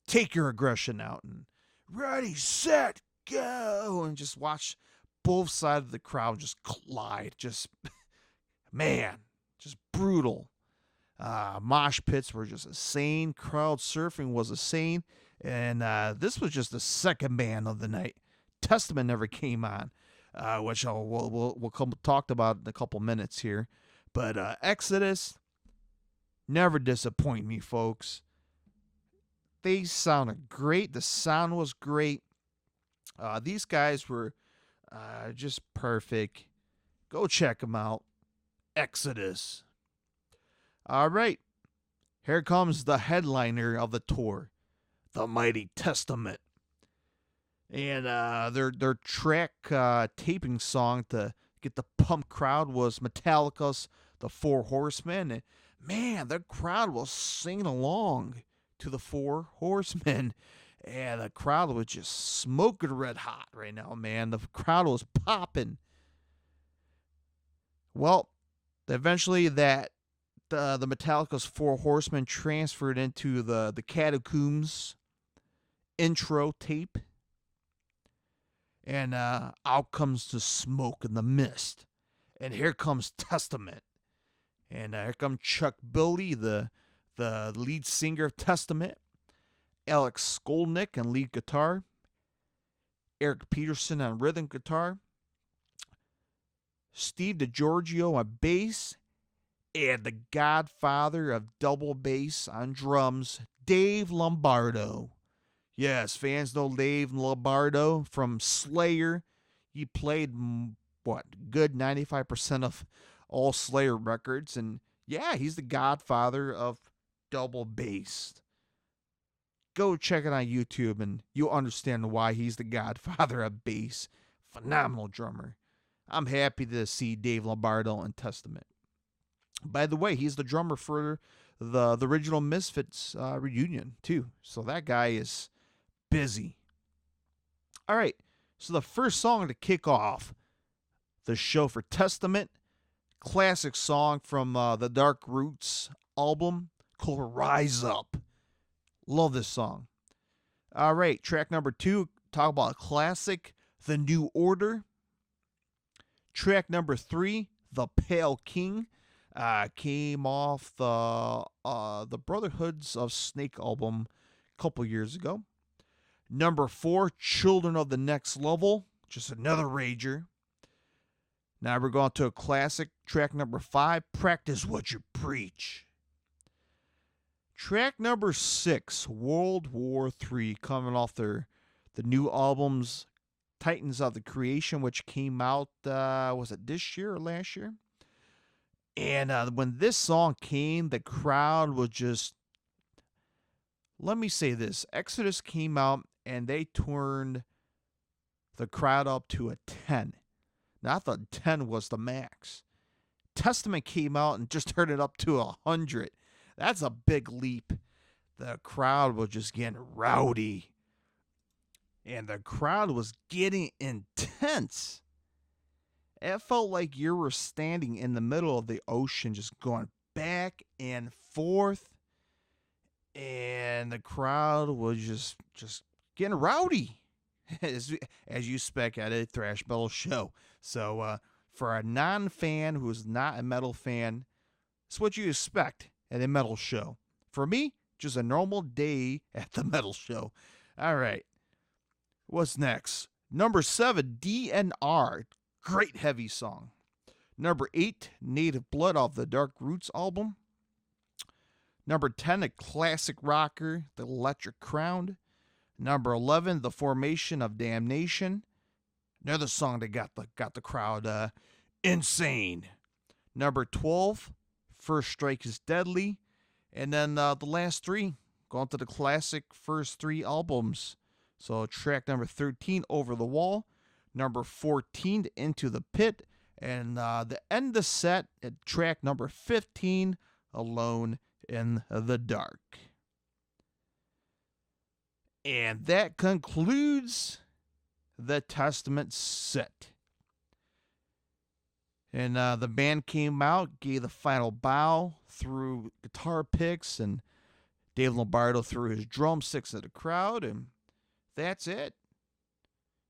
take your aggression out and ready, set, go, and just watch both sides of the crowd just collide. Just, man, just brutal. Mosh pits were just insane. Crowd surfing was insane. And this was just the second band of the night. Testament never came on, which we'll talk about in a couple minutes here. But Exodus never disappoint me, folks. They sounded great. The sound was great. These guys were just perfect. Go check them out. Exodus. All right. Here comes the headliner of the tour, The Mighty Testament. And their track taping song to get the pump crowd was Metallica's The Four Horsemen. And man, the crowd was singing along to the Four Horsemen. And the crowd was just smoking red hot right now, man. The crowd was popping. Well, eventually the Metallica's Four Horsemen transferred into the Catacombs intro tape. And out comes the smoke and the mist. And here comes Testament. And here comes Chuck Billy, the lead singer of Testament. Alex Skolnick on lead guitar. Eric Peterson on rhythm guitar. Steve DiGiorgio on bass. And the godfather of double bass on drums, Dave Lombardo. Yes, fans know Dave Lombardo from Slayer. He played, good 95% of all Slayer records. And yeah, he's the godfather of double bass. Go check it on YouTube and you'll understand why he's the godfather of bass. Phenomenal drummer. I'm happy to see Dave Lombardo in Testament. By the way, he's the drummer for the original Misfits reunion, too. So that guy is busy. All right, so the first song to kick off the show for Testament, classic song from the Dark Roots album called Rise Up. Love this song. All right, track number 2, talk about a classic, The New Order. Track number 3, The Pale King, came off the Brotherhoods of Snake album a couple years ago. Number 4, Children of the Next Level, just another rager. Now we're going to a classic, track number 5, Practice What You Preach. Track number 6, World War III, coming off the new albums, Titans of the Creation, which came out, was it this year or last year? And when this song came, the crowd was just, let me say this, Exodus came out and they turned the crowd up to a 10. Now, I thought 10 was the max. Testament came out and just turned it up to 100. That's a big leap. The crowd was just getting rowdy. And the crowd was getting intense. It felt like you were standing in the middle of the ocean, just going back and forth. And the crowd was just getting rowdy, as you spec at a thrash metal show. So for a non-fan who is not a metal fan, it's what you expect at a metal show. For me, just a normal day at the metal show. All right. What's next? Number 7, DNR. Great heavy song. Number 8, Native Blood off the Dark Roots album. Number 10, a classic rocker, The Electric Crown. Number 11, The Formation of Damnation. Another song that got the crowd insane. Number 12, First Strike is Deadly. And then the last 3, going to the classic first 3 albums. So track number 13, Over the Wall. Number 14, Into the Pit. And the end of the set at track number 15, Alone in the Dark. And that concludes the Testament set. And the band came out, gave the final bow through guitar picks, and Dave Lombardo threw his drumsticks at the crowd, and that's it.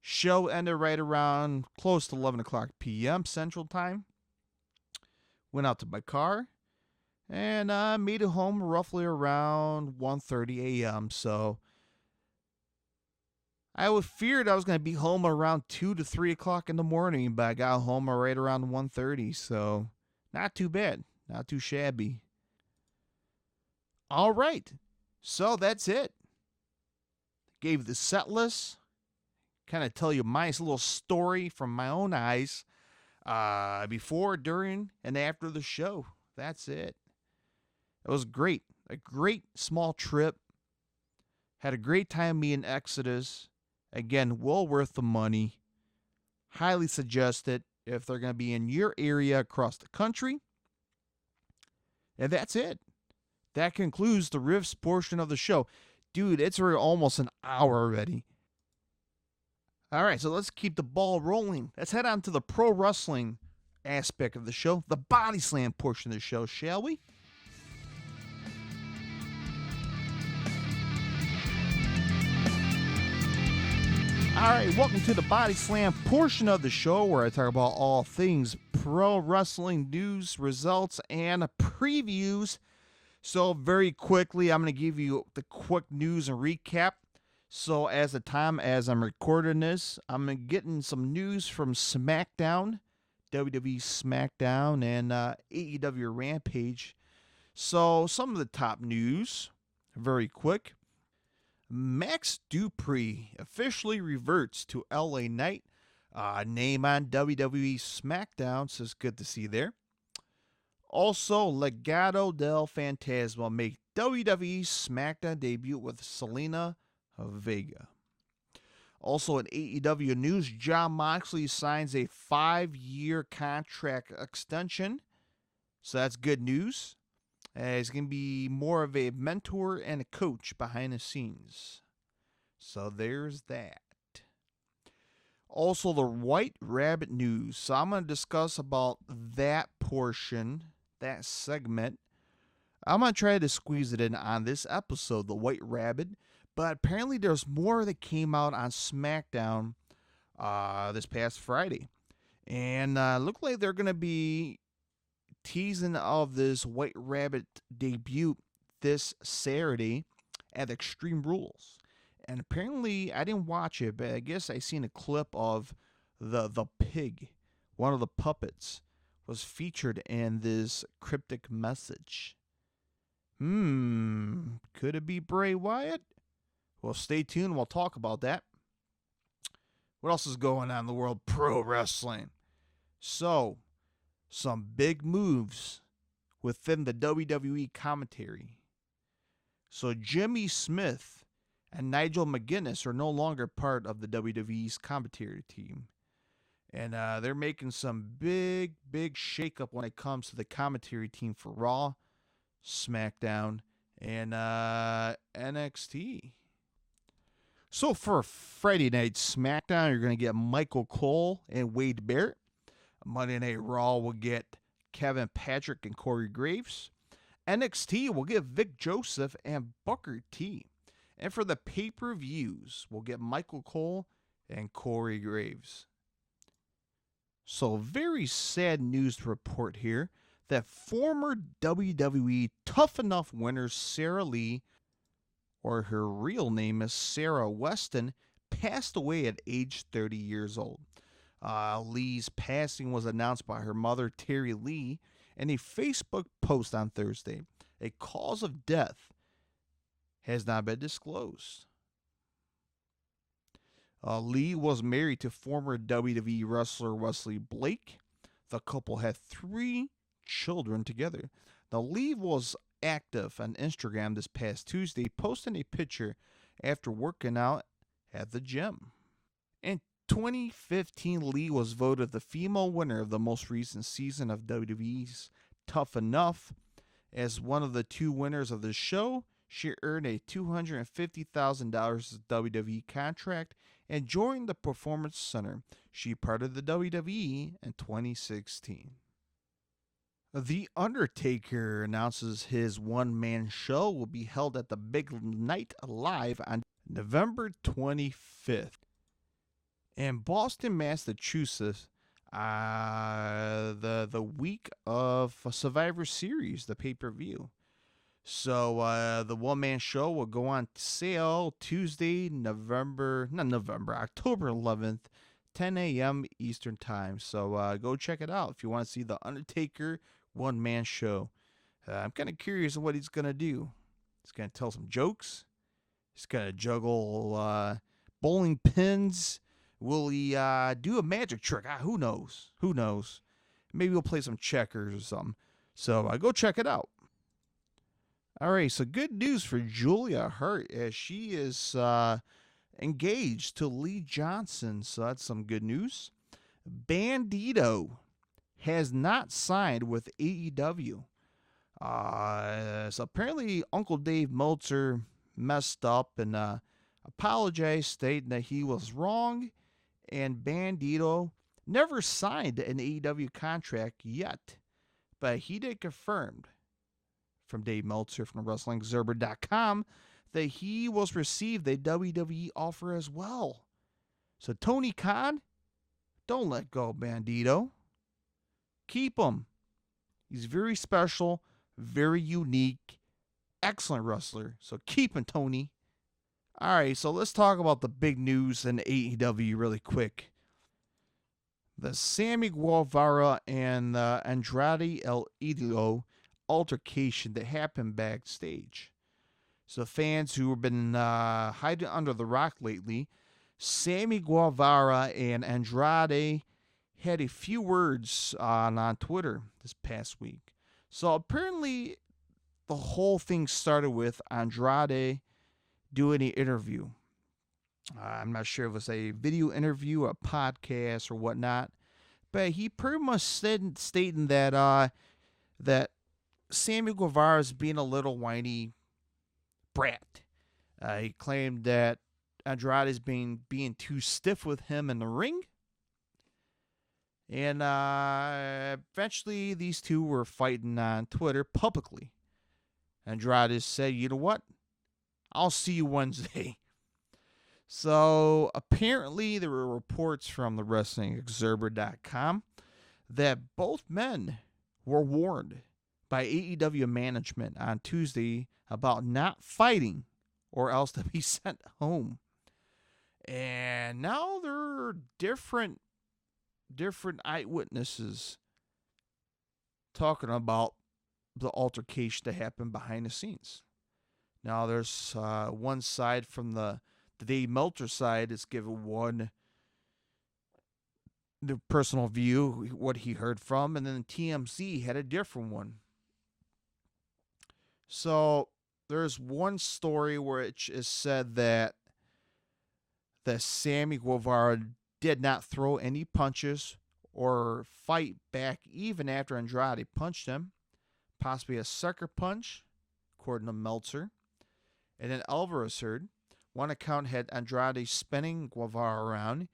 Show ended right around close to 11 o'clock p.m. Central Time. Went out to my car and made it home roughly around 1:30 a.m. So I feared I was going to be home around 2 to 3 o'clock in the morning, but I got home right around 1:30. So not too bad. Not too shabby. All right. So that's it. Gave the set list. Kind of tell you my little story from my own eyes before, during, and after the show. That's it. It was great. A great small trip. Had a great time meeting Exodus. Again, well worth the money. Highly suggest it if they're going to be in your area across the country. And that's it. That concludes the Riffs portion of the show. Dude, it's almost an hour already. All right, so let's keep the ball rolling. Let's head on to the pro wrestling aspect of the show, the body slam portion of the show, shall we? All right, welcome to the Body Slam portion of the show where I talk about all things pro wrestling news, results, and previews. So very quickly, I'm going to give you the quick news and recap. So as I'm recording this, I'm getting some news from SmackDown, WWE SmackDown, and AEW Rampage. So some of the top news, very quick. Max Dupree officially reverts to LA Knight. Name on WWE SmackDown, so it's good to see there. Also, Legado del Fantasma make WWE SmackDown debut with Selena Vega. Also in AEW news, Jon Moxley signs a 5-year contract extension. So that's good news. He's going to be more of a mentor and a coach behind the scenes. So there's that. Also, the White Rabbit news. So I'm going to discuss about that portion, that segment. I'm going to try to squeeze it in on this episode, the White Rabbit. But apparently there's more that came out on SmackDown this past Friday. And look like they're going to be teasing of this White Rabbit debut this Saturday at Extreme Rules. And apparently, I didn't watch it, but I guess I seen a clip of the pig, one of the puppets, was featured in this cryptic message. Could it be Bray Wyatt? Well, stay tuned. We'll talk about that. What else is going on in the world? Pro wrestling. So, some big moves within the WWE commentary. So, Jimmy Smith and Nigel McGuinness are no longer part of the WWE's commentary team. And they're making some big shakeup when it comes to the commentary team for Raw, SmackDown, and NXT. So for Friday Night SmackDown, you're going to get Michael Cole and Wade Barrett. Monday Night Raw will get Kevin Patrick and Corey Graves. NXT will get Vic Joseph and Booker T. And for the pay-per-views, we'll get Michael Cole and Corey Graves. So very sad news to report here that former WWE Tough Enough winner Sarah Lee, or her real name is Sarah Weston, passed away at age 30 years old. Lee's passing was announced by her mother, Terry Lee, in a Facebook post on Thursday. A cause of death has not been disclosed. Lee was married to former WWE wrestler Wesley Blake. The couple had 3 children together. Now, Lee was active on Instagram this past Tuesday, posting a picture after working out at the gym. In 2015, Lee was voted the female winner of the most recent season of WWE's Tough Enough. As one of the 2 winners of the show, she earned a $250,000 WWE contract and joined the Performance Center. She parted the WWE in 2016. The Undertaker announces his one-man show will be held at the Big Night Live on November 25th. In Boston, Massachusetts, the week of Survivor Series, the pay-per-view. So the one-man show will go on sale Tuesday, October 11th, 10 a.m. Eastern Time. So go check it out if you want to see The Undertaker one-man show. I'm kind of curious of what he's going to do. He's going to tell some jokes. He's going to juggle bowling pins. Will he do a magic trick? Who knows? Who knows? Maybe we'll play some checkers or something. So go check it out. All right, so good news for Julia Hart as she is engaged to Lee Johnson. So that's some good news. Bandito has not signed with AEW. So apparently Uncle Dave Meltzer messed up and apologized, stating that he was wrong. And Bandito never signed an AEW contract yet. But he did confirm from Dave Meltzer from WrestlingObserver.com that he was received a WWE offer as well. So Tony Khan, don't let go of Bandito. Keep him. He's very special, very unique, excellent wrestler. So keep him, Tony. All right, so let's talk about the big news in AEW really quick. The Sammy Guevara and Andrade El Idolo altercation that happened backstage. So fans who have been hiding under the rock lately, Sammy Guevara and Andrade had a few words on Twitter this past week. So apparently the whole thing started with Andrade doing an interview. I'm not sure if it was a video interview, a podcast, or whatnot, but he pretty much stating that that Sammy Guevara is being a little whiny brat. He claimed that Andrade is being too stiff with him in the ring. And eventually these two were fighting on Twitter publicly. Andrade said, you know what? I'll see you Wednesday. So apparently there were reports from the WrestlingObserver.com that both men were warned by AEW management on Tuesday about not fighting or else to be sent home. And now there are different eyewitnesses talking about the altercation that happened behind the scenes. Now there's one side from the Dave Meltzer side is given the personal view, what he heard from, and then TMZ had a different one. So there's one story where it is said that Sammy Guevara did not throw any punches or fight back even after Andrade punched him, possibly a sucker punch, according to Meltzer. And then Alvarez heard one account had Andrade spinning Guevara around.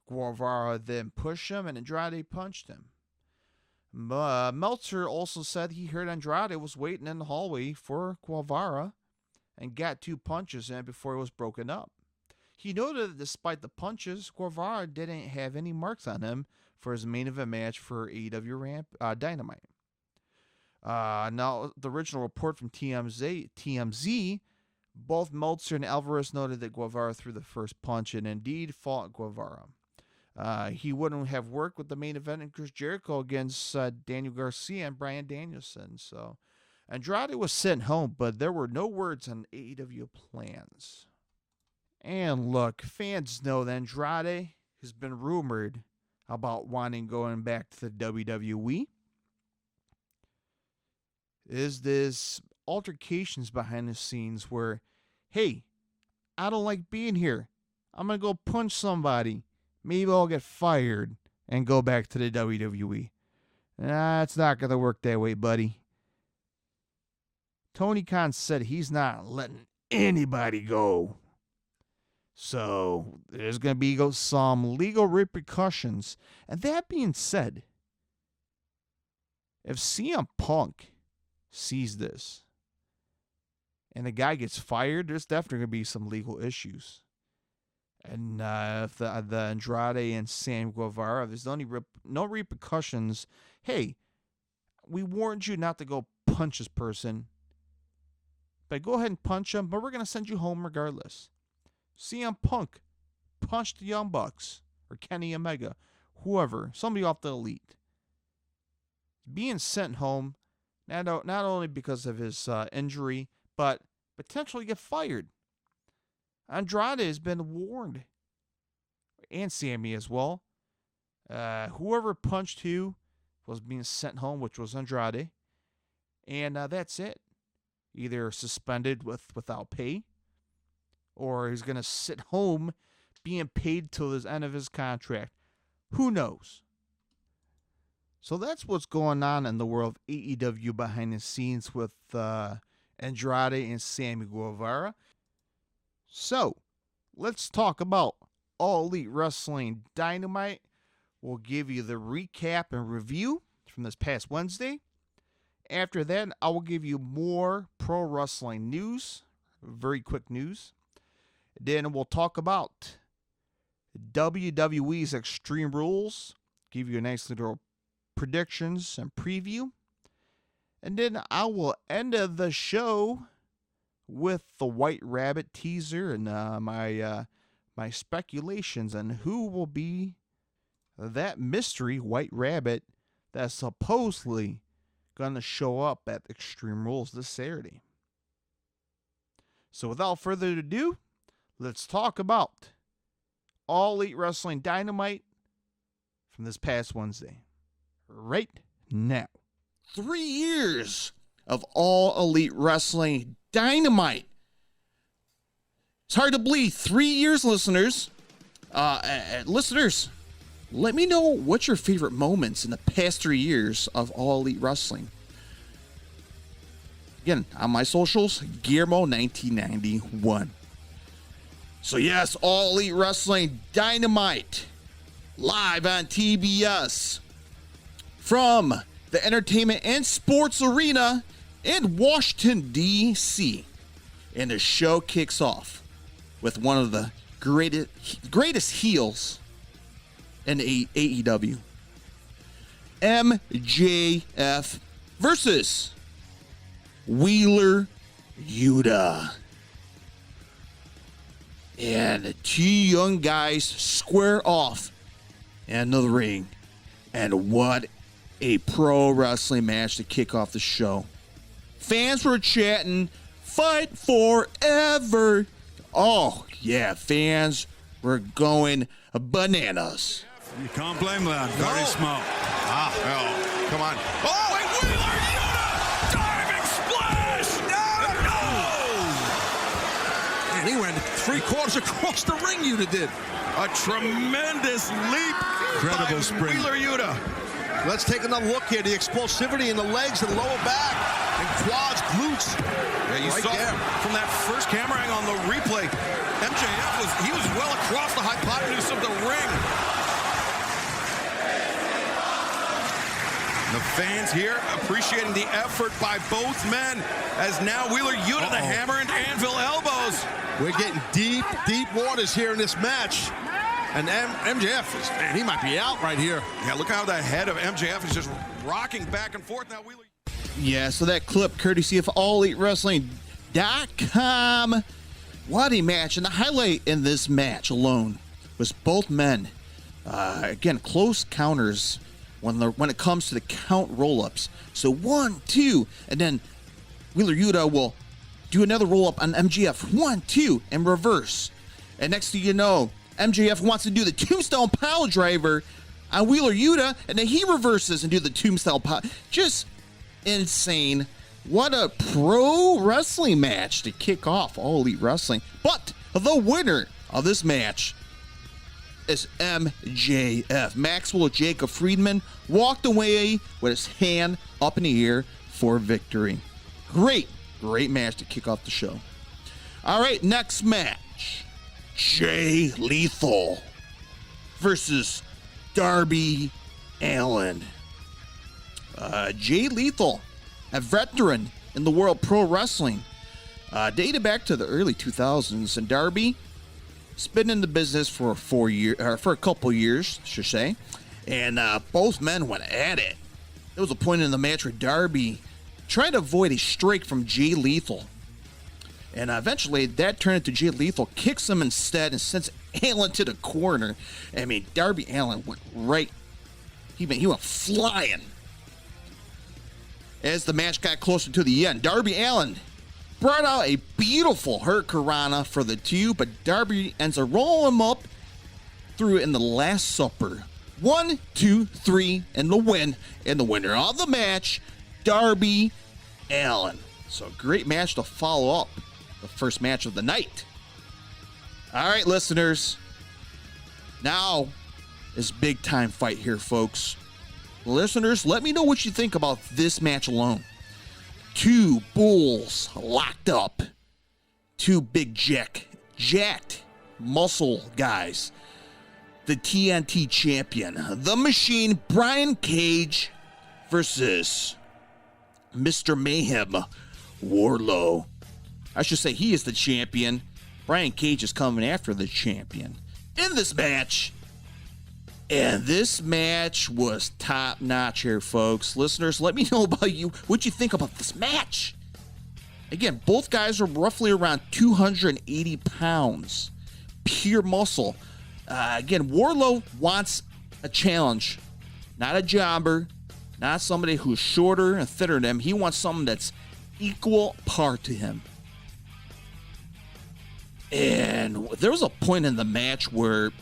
Guevara then pushed him, and Andrade punched him. Meltzer also said he heard Andrade was waiting in the hallway for Guevara and got 2 punches in before he was broken up. He noted that despite the punches, Guevara didn't have any marks on him for his main event match for AEW Dynamite. Now, the original report from TMZ, both Meltzer and Alvarez noted that Guevara threw the first punch and indeed fought Guevara. He wouldn't have worked with the main event in Chris Jericho against Daniel Garcia and Bryan Danielson. So Andrade was sent home, but there were no words on AEW plans. And look, fans know that Andrade has been rumored about wanting going back to the WWE. Is this altercations behind the scenes where, hey, I don't like being here. I'm going to go punch somebody. Maybe I'll get fired and go back to the WWE. Nah, it's not going to work that way, buddy. Tony Khan said he's not letting anybody go. So there's going to be some legal repercussions. And that being said, if CM Punk sees this and the guy gets fired, there's definitely going to be some legal issues. And if the Andrade and Sam Guevara, there's no repercussions. Hey, we warned you not to go punch this person, but go ahead and punch him, but we're going to send you home regardless. CM Punk punched the Young Bucks or Kenny Omega, whoever, somebody off the Elite, being sent home not only because of his injury, but potentially get fired. Andrade has been warned, and Sammy as well. Whoever punched who was being sent home, which was Andrade, and that's it. Either suspended without pay, or he's going to sit home being paid till the end of his contract. Who knows? So that's what's going on in the world of AEW behind the scenes with Andrade and Sammy Guevara. So, let's talk about All Elite Wrestling Dynamite. We'll give you the recap and review from this past Wednesday. After that, I will give you more pro wrestling news, very quick news. Then we'll talk about WWE's Extreme Rules, give you a nice little predictions and preview. And then I will end the show with the White Rabbit teaser and my speculations on who will be that mystery White Rabbit that's supposedly going to show up at Extreme Rules this Saturday. So without further ado, let's talk about All Elite Wrestling Dynamite from this past Wednesday. Right now. 3 years of All Elite Wrestling Dynamite. It's hard to believe. 3 years, listeners. Listeners, let me know what's your favorite moments in the past 3 years of All Elite Wrestling. Again, on my socials, Guillermo1991. So yes, All Elite Wrestling Dynamite, live on TBS from the Entertainment and Sports Arena in Washington, D.C. And the show kicks off with one of the greatest heels in AEW. MJF versus Wheeler Yuta. And the two young guys square off in the ring. And what a pro wrestling match to kick off the show. Fans were chanting, "Fight forever." Oh, yeah, fans were going bananas. You can't blame that. Very smart. Oh, come on. Oh, wait, Wheeler Yuta! Diving splash! No! And he went 3/4 across the ring, Yuta did. A tremendous leap. Incredible by sprint. Wheeler Yuta. Let's take another look here. The explosivity in the legs and lower back and quads, glutes. Yeah, you Right saw there. from that first camera angle on the replay, MJF was well across the hypotenuse of the ring. The fans here appreciating the effort by both men as now Wheeler Yuta, the hammer and anvil elbows. We're getting deep waters here in this match. And MJF, man, he might be out right here. Yeah, look how the head of MJF is just rocking back and forth. Now Wheeler. Yeah, so that clip courtesy of AllEliteWrestling.com. What a match. And the highlight in this match alone was both men. Again, close counters when it comes to the count roll-ups. So 1, 2, and then Wheeler Yuta will do another roll-up on MJF. 1, 2, and reverse. And next thing you know, MJF wants to do the tombstone pile driver on Wheeler Yuta, and then he reverses and do the tombstone pile. Just insane. What a pro wrestling match to kick off All Elite Wrestling. But the winner of this match is MJF. Maxwell Jacob Friedman walked away with his hand up in the air for victory. Great match to kick off the show. All right, next match. Jay Lethal versus Darby Allin. Jay Lethal, a veteran in the world pro wrestling, dated back to the early 2000s, and Darby has been in the business for a couple years, I should say, and both men went at it. There was a point in the match where Darby tried to avoid a strike from Jay Lethal. And eventually, that turned into Jay Lethal, kicks him instead, and sends Allin to the corner. I mean, Darby Allin went right. He went flying. As the match got closer to the end, Darby Allin brought out a beautiful Hurricanrana for the two, but Darby ends up rolling him up through in the Last Supper. 1, 2, 3, and the win. And the winner of the match, Darby Allin. So great match to follow up the first match of the night. All right, listeners. Now is big time fight here, folks. Listeners, let me know what you think about this match alone. Two bulls locked up. Two big jacked muscle guys. The TNT champion, the Machine, Brian Cage versus Mr. Mayhem, Wardlow. I should say he is the champion. Brian Cage is coming after the champion in this match. And this match was top notch here, folks. Listeners, let me know about you. What you think about this match? Again, both guys are roughly around 280 pounds. Pure muscle. Again, Wardlow wants a challenge. Not a jobber. Not somebody who's shorter and thinner than him. He wants someone that's equal par to him. And there was a point in the match where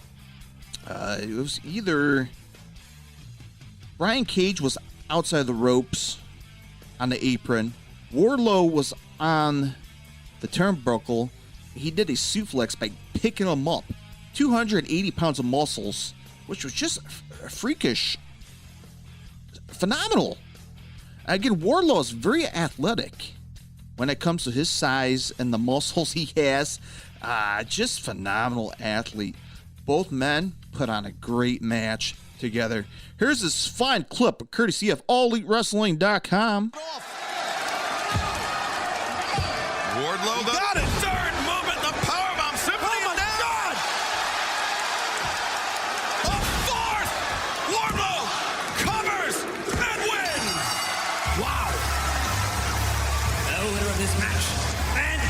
it was either Brian Cage was outside the ropes on the apron. Wardlow was on the turnbuckle. He did a suplex by picking him up. 280 pounds of muscles, which was just freakish. Phenomenal. Again, Wardlow is very athletic when it comes to his size and the muscles he has. Just phenomenal athlete. Both men put on a great match together. Here's this fine clip, courtesy of AllEliteWrestling.com. Wardlow, the got it. third movement, the powerbomb, simply and down. God. A fourth. Wardlow covers and wins. Wow. The winner of this match, and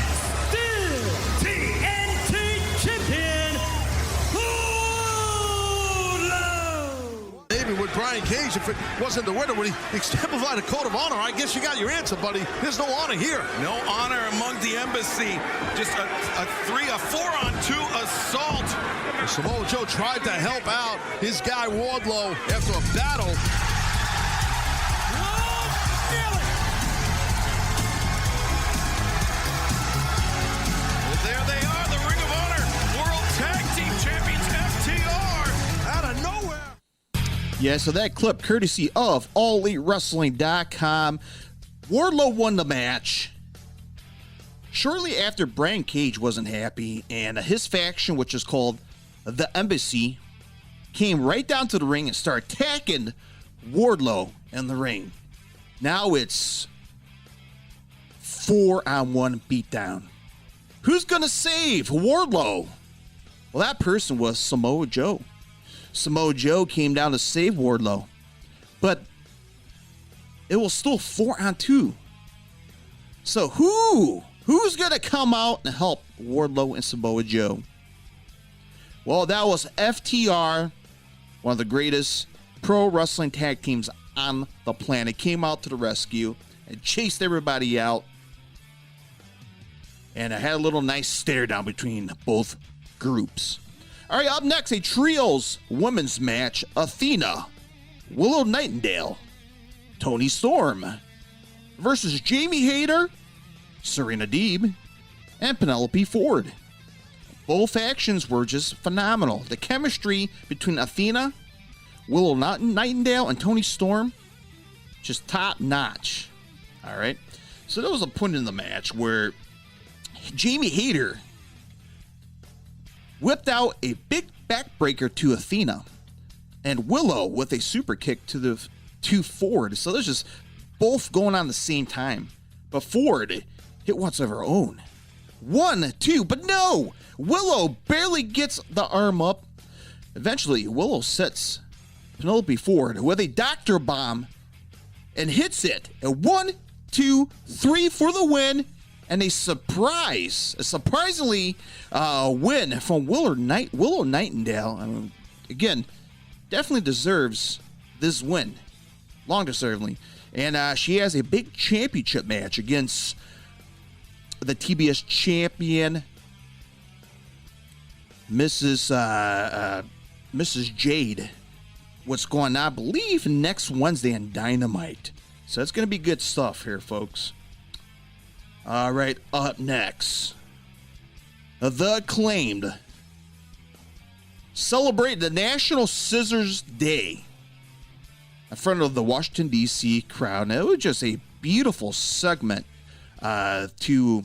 still TNT champion, Wardlow. Maybe with Brian Cage, if it wasn't the winner, would he exemplify the code of honor? I guess you got your answer, buddy. There's no honor here. No honor among the embassy. Just a 4-on-2 assault. Samoa Joe tried to help out his guy Wardlow after a battle. Well, there they are, the Ring of Honor World Tag Team Champions, FTR. Out of nowhere. Yeah, so that clip, courtesy of AllEliteWrestling.com. Wardlow won the match shortly after Brian Cage wasn't happy, and his faction, which is called the Embassy, came right down to the ring and started attacking Wardlow in the ring. Now it's 4-on-1 beatdown. Who's going to save Wardlow? Well, that person was Samoa Joe. Samoa Joe came down to save Wardlow, but it was still 4-on-2. So who's going to come out and help Wardlow and Samoa Joe? Well, that was FTR, one of the greatest pro wrestling tag teams on the planet, came out to the rescue and chased everybody out. And I had a little nice stare down between both groups. All right, up next, a trios women's match. Athena, Willow Nightingale, Toni Storm versus Jamie Hayter, Serena Deeb, and Penelope Ford. Both factions were just phenomenal. The chemistry between Athena, Willow Nightingale, and Toni Storm, just top notch. All right, so there was a point in the match where Jamie Hayter whipped out a big backbreaker to Athena, and Willow with a super kick to Ford. So there's just both going on the same time. But Ford hit once of her own. 1, 2, but no! Willow barely gets the arm up. Eventually, Willow sets Penelope Ford with a doctor bomb and hits it. And 1, 2, 3 for the win. And a surprisingly win from Willow Nightingale. I mean, again, definitely deserves this win. Long deservedly. And she has a big championship match against the TBS champion, Mrs. Jade. What's going on, I believe, next Wednesday on Dynamite. So it's going to be good stuff here, folks. All right, up next, the Acclaimed celebrate the National Scissors Day in front of the Washington, D.C. crowd. And it was just a beautiful segment to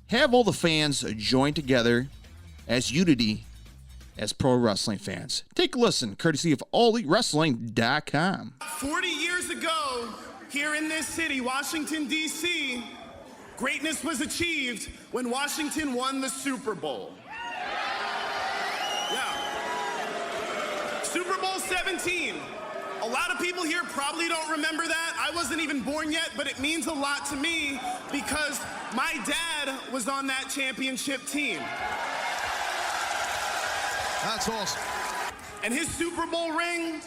have all the fans join together as unity as pro wrestling fans. Take a listen, courtesy of AllEliteWrestling.com. 40 years ago, here in this city, Washington, D.C., greatness was achieved when Washington won the Super Bowl. Yeah. Super Bowl 17. A lot of people here probably don't remember that. I wasn't even born yet, but it means a lot to me because my dad was on that championship team. That's awesome. And his Super Bowl ring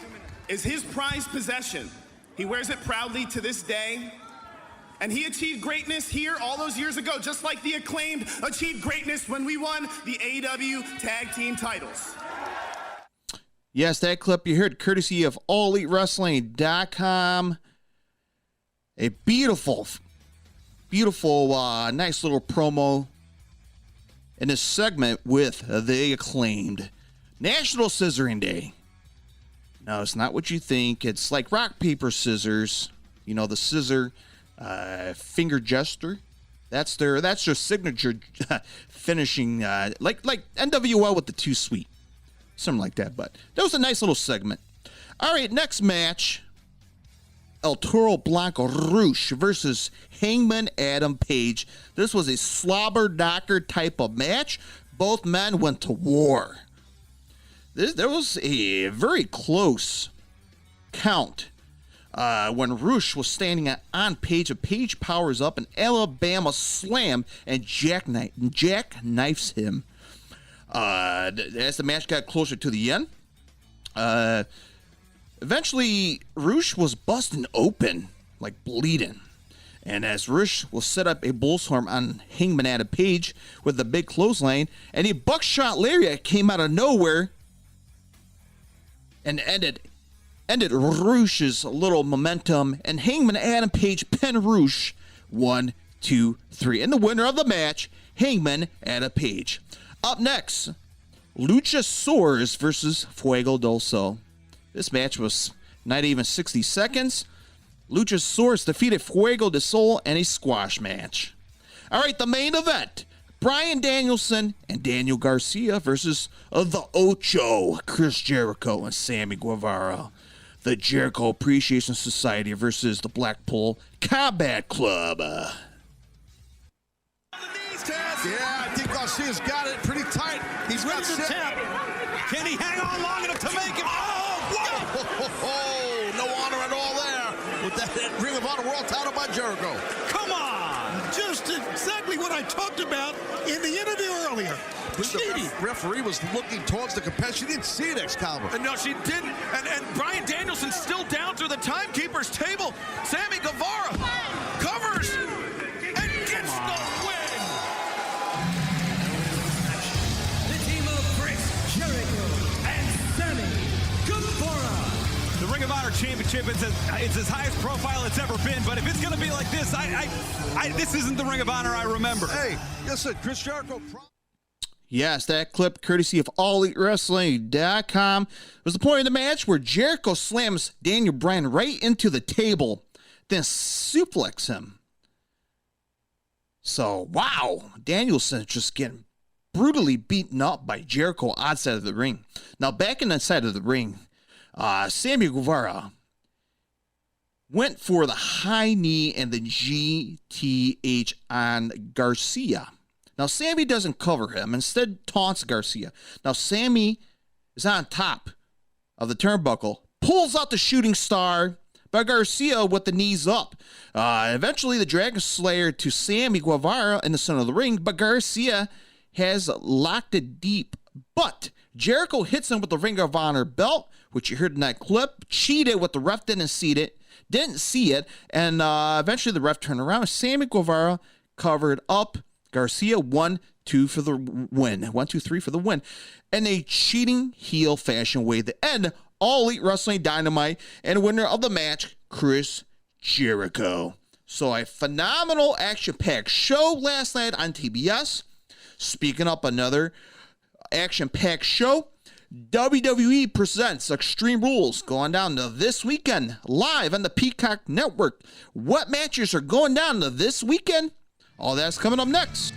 is his prized possession. He wears it proudly to this day. And he achieved greatness here all those years ago, just like the Acclaimed achieved greatness when we won the AEW Tag Team titles. Yes, that clip you heard courtesy of AllEliteWrestling.com. A beautiful, nice little promo in this segment with the Acclaimed. National Scissoring Day. No, it's not what you think. It's like rock, paper, scissors. You know, the scissor finger gesture. That's their signature finishing, like NWL with the Too Sweet. Something like that, but that was a nice little segment. All right, next match. El Toro Blanco Rush versus Hangman Adam Page. This was a slobber knocker type of match. Both men went to war. There was a very close count when Rush was standing on Page. Page powers up an Alabama slam and jackknifes him. As the match got closer to the end, eventually Rush was busting open, like bleeding. And as Rush will set up a bullstorm on Hangman Adam Page with a big clothesline, and a buckshot lariat came out of nowhere and ended Rush's little momentum, and Hangman Adam Page pinned Rush 1, 2, 3. And the winner of the match, Hangman Adam Page. Up next, Luchasaurus versus Fuego del Sol. This match was not even 60 seconds. Luchasaurus defeated Fuego del Sol in a squash match. All right, the main event. Bryan Danielson and Daniel Garcia versus the Ocho, Chris Jericho and Sammy Guevara. The Jericho Appreciation Society versus the Blackpool Combat Club. Yeah, I think Garcia's got it pretty tight. He's ready to tap. Can he hang on long enough to make him? Oh, no honor at all there with that Ring of Honor World title by Jericho. Come on! Just exactly what I talked about in the interview earlier. The referee was looking towards the competitor. She didn't see it, Excalibur. No, she didn't. And Bryan Danielson's still down through the timekeeper's table. Sammy Guevara covers and gets the win. The team of Chris Jericho and Sammy Guevara. The Ring of Honor Championship is its highest profile it's ever been, but if it's going to be like this, this isn't the Ring of Honor I remember. Hey, listen, Chris Jericho. Yes, that clip, courtesy of AllEliteWrestling.com, was the point of the match where Jericho slams Daniel Bryan right into the table, then suplex him. So, wow, Danielson just getting brutally beaten up by Jericho outside of the ring. Now, back inside of the ring, Sammy Guevara went for the high knee and the GTH on Garcia. Now, Sammy doesn't cover him. Instead, taunts Garcia. Now, Sammy is on top of the turnbuckle, pulls out the shooting star, but Garcia with the knees up. Eventually, the Dragon Slayer to Sammy Guevara in the center of the ring, but Garcia has locked it deep. But Jericho hits him with the Ring of Honor belt, which you heard in that clip, cheated with the ref, didn't see it, and eventually the ref turned around. Sammy Guevara covered up Garcia 1, 2 for the win. 1, 2, 3 for the win. In a cheating heel fashion way to end All Elite Wrestling Dynamite, and winner of the match, Chris Jericho. So a phenomenal action-packed show last night on TBS. Speaking up another action-packed show, WWE presents Extreme Rules going down to this weekend live on the Peacock Network. What matches are going down to this weekend? All that's coming up next.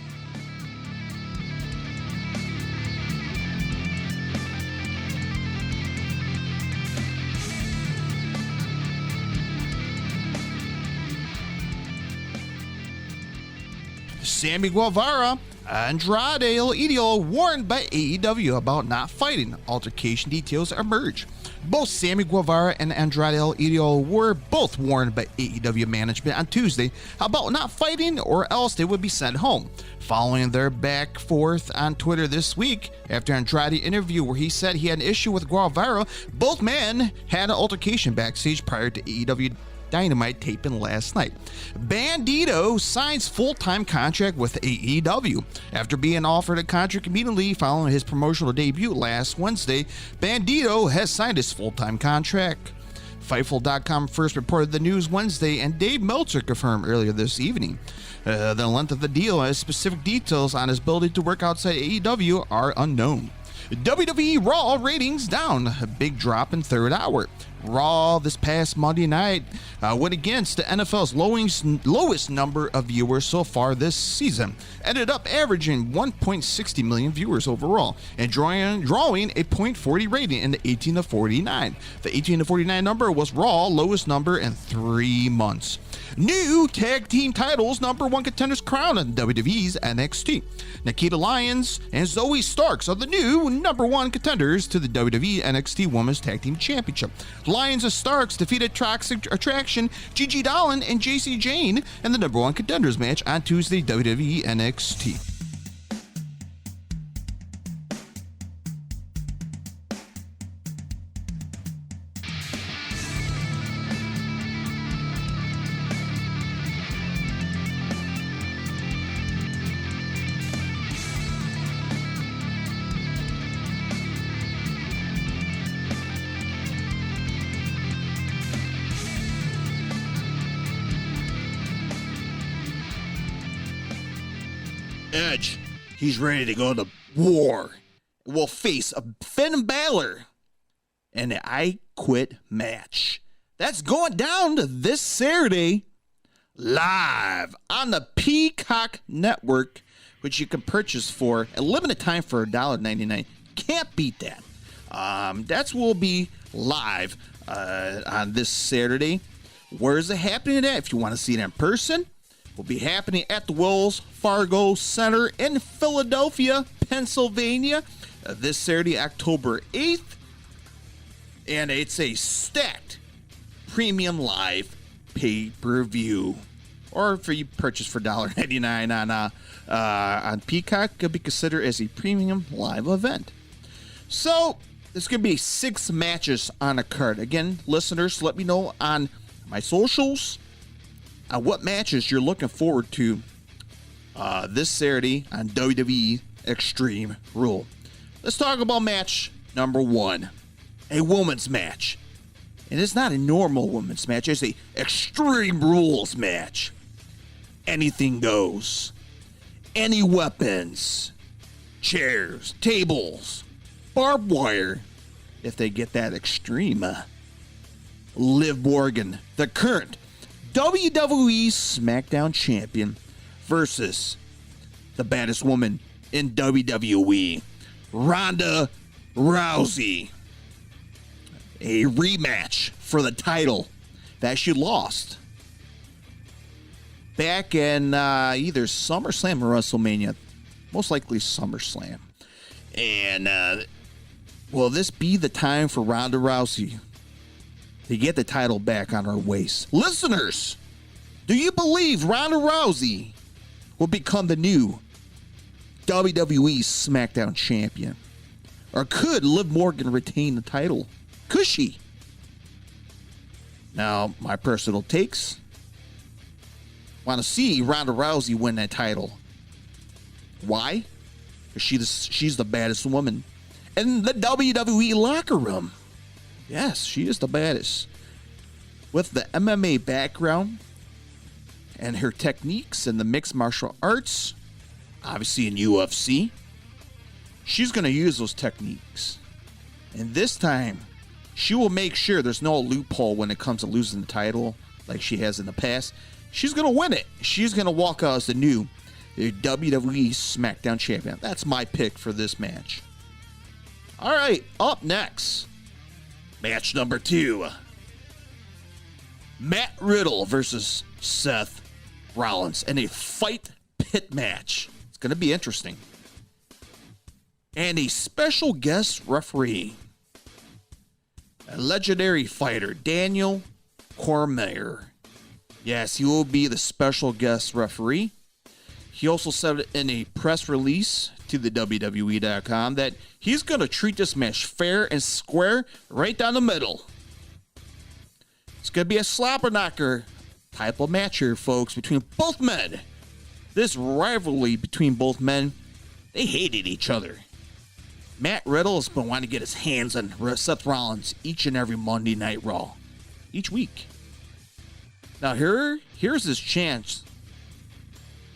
Sammy Guevara, Andrade El Idolo warned by AEW about not fighting. Altercation details emerge. Both Sammy Guevara and Andrade El Idolo were both warned by AEW management on Tuesday about not fighting or else they would be sent home. Following their back forth on Twitter this week, after Andrade interview where he said he had an issue with Guevara, both men had an altercation backstage prior to AEW Dynamite taping last night. Bandito signs full-time contract with AEW. After being offered a contract immediately following his promotional debut last Wednesday, Bandito has signed his full-time contract. Fightful.com first reported the news Wednesday, and Dave Meltzer confirmed earlier this evening. The length of the deal and specific details on his ability to work outside AEW are unknown. WWE Raw ratings down, a big drop in third hour. Raw this past Monday night went against the NFL's lowest number of viewers so far this season. Ended up averaging 1.60 million viewers overall and drawing a .40 rating in the 18 to 49. The 18 to 49 number was Raw lowest number in 3 months. New tag team titles, number one contenders crowned in WWE's NXT. Nikita Lyons and Zoe Starks are the new number one contenders to the WWE NXT Women's Tag Team Championship. Lyons and Starks defeated Toxic Attraction, Gigi Dolan, and JC Jane in the number one contenders match on Tuesday WWE NXT. Edge, he's ready to go to war. Will face a Finn Balor in the I Quit match. That's going down this Saturday live on the Peacock Network, which you can purchase for a limited time for $1.99. Can't beat that. That will be live on this Saturday. Where is it happening at? If you want to see it in person, will be happening at the Wells Fargo Center in Philadelphia, Pennsylvania, this Saturday, October 8th. And it's a stacked premium live pay-per-view. Or if you purchase for $1.99 on Peacock, it could be considered as a premium live event. So, there's going to be 6 matches on a card. Again, listeners, let me know on my socials what matches you're looking forward to this Saturday on WWE Extreme Rule. Let's talk about match number 1, a women's match. And it's not a normal women's match, it's a Extreme Rules match. Anything goes. Any weapons, chairs, tables, barbed wire, if they get that extreme. Liv Morgan, the current WWE SmackDown champion, versus the baddest woman in WWE, Ronda Rousey. A rematch for the title that she lost back in either SummerSlam or WrestleMania, most likely SummerSlam. And will this be the time for Ronda Rousey to get the title back on her waist? Listeners, do you believe Ronda Rousey will become the new WWE SmackDown champion? Or could Liv Morgan retain the title? Could she? Now, my personal takes. Want to see Ronda Rousey win that title. Why? Because she's the baddest woman in the WWE locker room. Yes, she is the baddest. With the MMA background and her techniques in the mixed martial arts, obviously in UFC, she's going to use those techniques. And this time, she will make sure there's no loophole when it comes to losing the title like she has in the past. She's going to win it. She's going to walk out as the new WWE SmackDown champion. That's my pick for this match. All right, up next, match number 2. Matt Riddle versus Seth Rollins in a fight pit match. It's going to be interesting. And a special guest referee, a legendary fighter, Daniel Cormier. Yes, he will be the special guest referee. He also said in a press release to the WWE.com that he's going to treat this match fair and square right down the middle. It's going to be a slobber knocker type of match here, folks, between both men. This rivalry between both men, they hated each other. Matt Riddle has been wanting to get his hands on Seth Rollins each and every Monday Night Raw, each week. Now here's his chance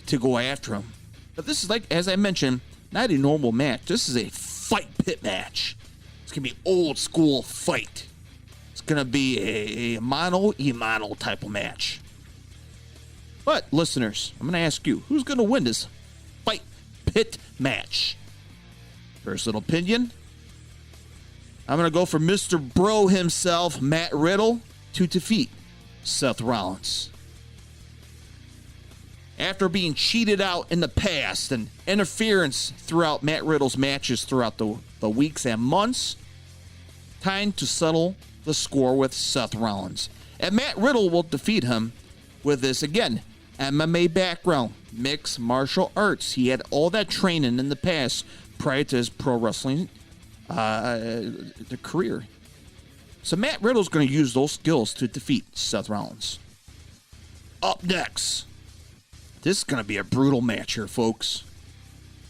to go after him. But this is, like, as I mentioned, not a normal match. This is a fight pit match. It's going to be old school fight. It's going to be a mano-a-mano type of match. But, listeners, I'm going to ask you, who's going to win this fight pit match? Personal opinion, I'm going to go for Mr. Bro himself, Matt Riddle, to defeat Seth Rollins. After being cheated out in the past and interference throughout Matt Riddle's matches throughout the weeks and months, time to settle the score with Seth Rollins. And Matt Riddle will defeat him with this, again, MMA background, mixed martial arts. He had all that training in the past prior to his pro wrestling career. So Matt Riddle's going to use those skills to defeat Seth Rollins. Up next, this is going to be a brutal match here, folks.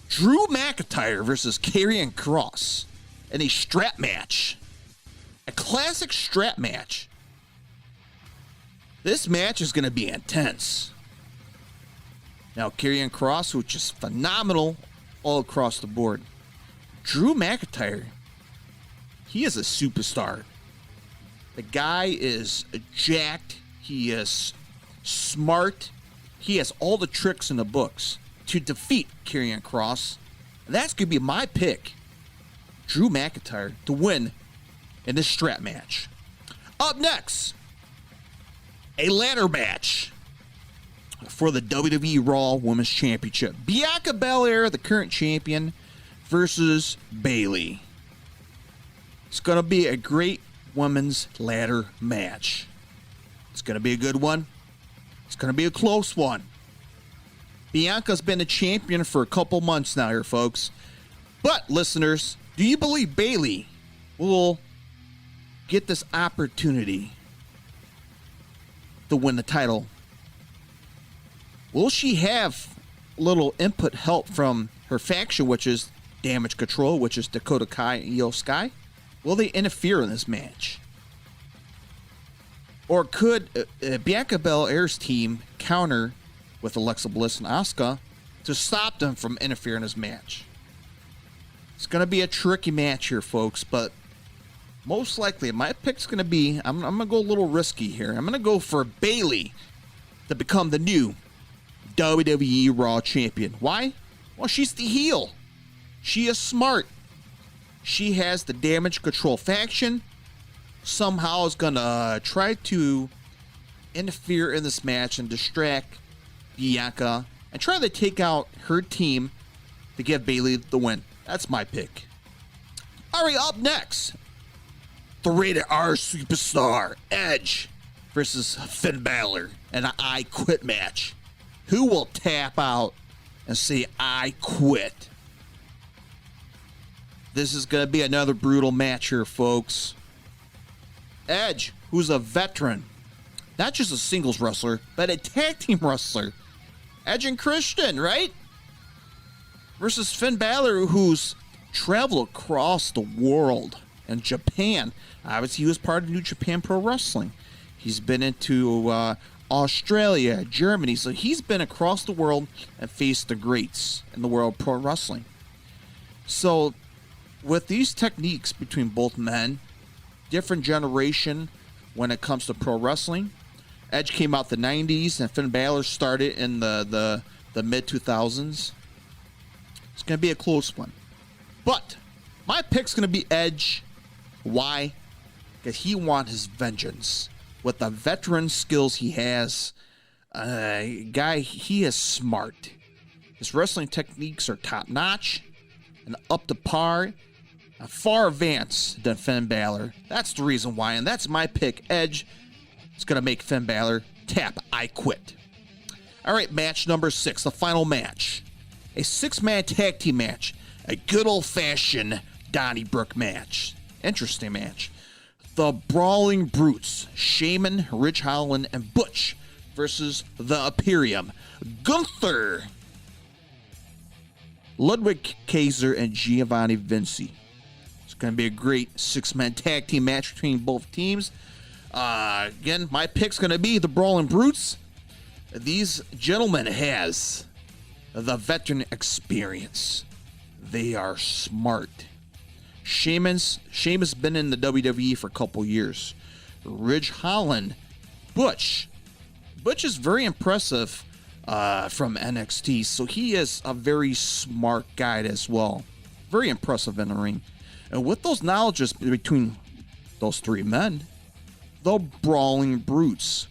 Drew McIntyre versus Karrion Kross in a strap match. A classic strap match. This match is going to be intense. Now, Karrion Kross, which is phenomenal all across the board. Drew McIntyre, he is a superstar. The guy is jacked. He is smart. He has all the tricks in the books to defeat Karrion Kross. And that's going to be my pick. Drew McIntyre to win in this strap match. Up next, a ladder match for the WWE Raw Women's Championship. Bianca Belair, the current champion, versus Bayley. It's going to be a great women's ladder match. It's going to be a good one. It's going to be a close one. Bianca's been a champion for a couple months now here, folks. But, listeners, do you believe Bayley will get this opportunity to win the title? Will she have a little input help from her faction, which is Damage Control, which is Dakota Kai and Io Sky? Will they interfere in this match? Or could Bianca Belair's team counter with Alexa Bliss and Asuka to stop them from interfering in this match? It's going to be a tricky match here, folks, but most likely my pick's going to be, I'm going to go a little risky here. I'm going to go for Bayley to become the new WWE Raw Champion. Why? Well, she's the heel. She is smart. She has the Damage Control faction. Somehow is going to try to interfere in this match and distract Bianca and try to take out her team to give Bayley the win. That's my pick. All right, up next, the rated R superstar Edge versus Finn Balor in an I Quit match. Who will tap out and say, I quit? This is going to be another brutal match here, folks. Edge, who's a veteran, not just a singles wrestler, but a tag team wrestler. Edge and Christian, right? Versus Finn Balor, who's traveled across the world and Japan. Obviously, he was part of New Japan Pro Wrestling. He's been into Australia, Germany. So he's been across the world and faced the greats in the world of pro wrestling. So with these techniques between both men, different generation when it comes to pro wrestling. Edge came out the 90s and Finn Balor started in the mid-2000s. It's going to be a close one. But my pick's going to be Edge. Why? Because he wants his vengeance. With the veteran skills he has, guy, he is smart. His wrestling techniques are top-notch and up to par, far advanced than Finn Balor. That's the reason why, and that's my pick. Edge is going to make Finn Balor tap, I quit. All right, match number 6, the final match. A 6-man tag team match. A good old-fashioned Donnybrook match. Interesting match. the Brawling Brutes, Shaman, Ridge Holland, and Butch versus the Imperium, Gunther, Ludwig Kaiser, and Giovanni Vinci. It's going to be a great 6-man tag team match between both teams. Again, my pick's going to be the Brawling Brutes. These gentlemen has the veteran experience. They are smart. Sheamus been in the WWE for a couple years. Ridge Holland, Butch is very impressive from NXT, so he is a very smart guy as well. Very impressive in the ring. And with those knowledges between those three men, the Brawling Brutes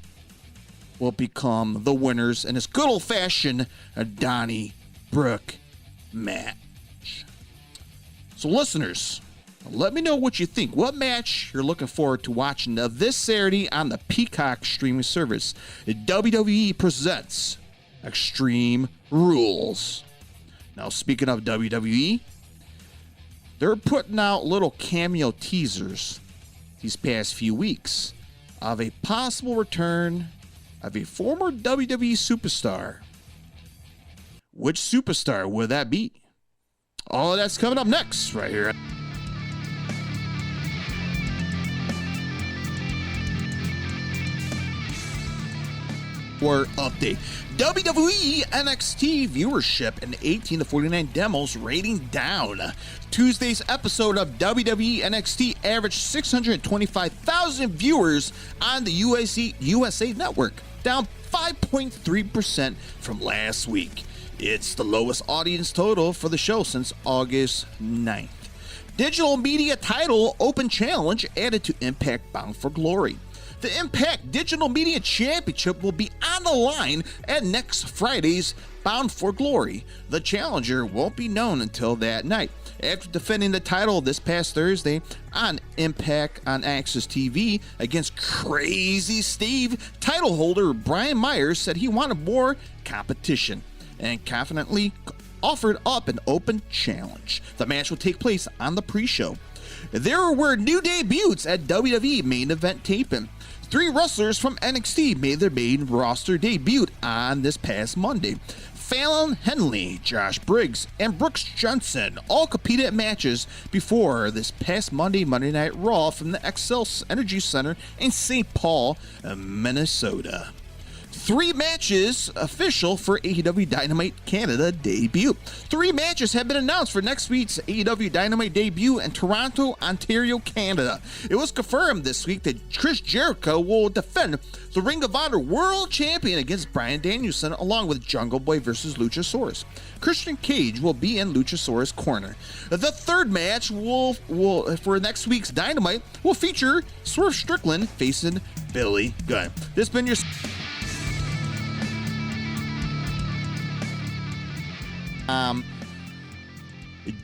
will become the winners in this good old-fashioned Donnybrook match. So listeners, let me know what you think. What match you're looking forward to watching this Saturday on the Peacock streaming service. WWE presents Extreme Rules. Now, speaking of WWE, they're putting out little cameo teasers these past few weeks of a possible return of a former WWE superstar. Which superstar would that be? All of that's coming up next, right here. Or update. WWE NXT viewership and 18 to 49 demos rating down. Tuesday's episode of WWE NXT averaged 625,000 viewers on the USA Network, down 5.3% from last week. It's the lowest audience total for the show since August 9th. Digital Media Title Open Challenge added to Impact Bound for Glory. The Impact Digital Media Championship will be on the line at next Friday's Bound for Glory. The challenger won't be known until that night. After defending the title this past Thursday on Impact on Access TV against Crazy Steve, title holder Brian Myers said he wanted more competition and confidently offered up an open challenge. The match will take place on the pre-show. There were new debuts at WWE main event taping. 3 wrestlers from NXT made their main roster debut on this past Monday. Fallon Henley, Josh Briggs, and Brooks Johnson all competed in matches before this past Monday Night Raw from the Xcel Energy Center in St. Paul, Minnesota. 3 matches official for AEW Dynamite Canada debut. 3 matches have been announced for next week's AEW Dynamite debut in Toronto, Ontario, Canada. It was confirmed this week that Chris Jericho will defend the Ring of Honor World Champion against Bryan Danielson along with Jungle Boy versus Luchasaurus. Christian Cage will be in Luchasaurus' corner. The 3rd match will for next week's Dynamite will feature Swerve Strickland facing Billy Gunn. This has been your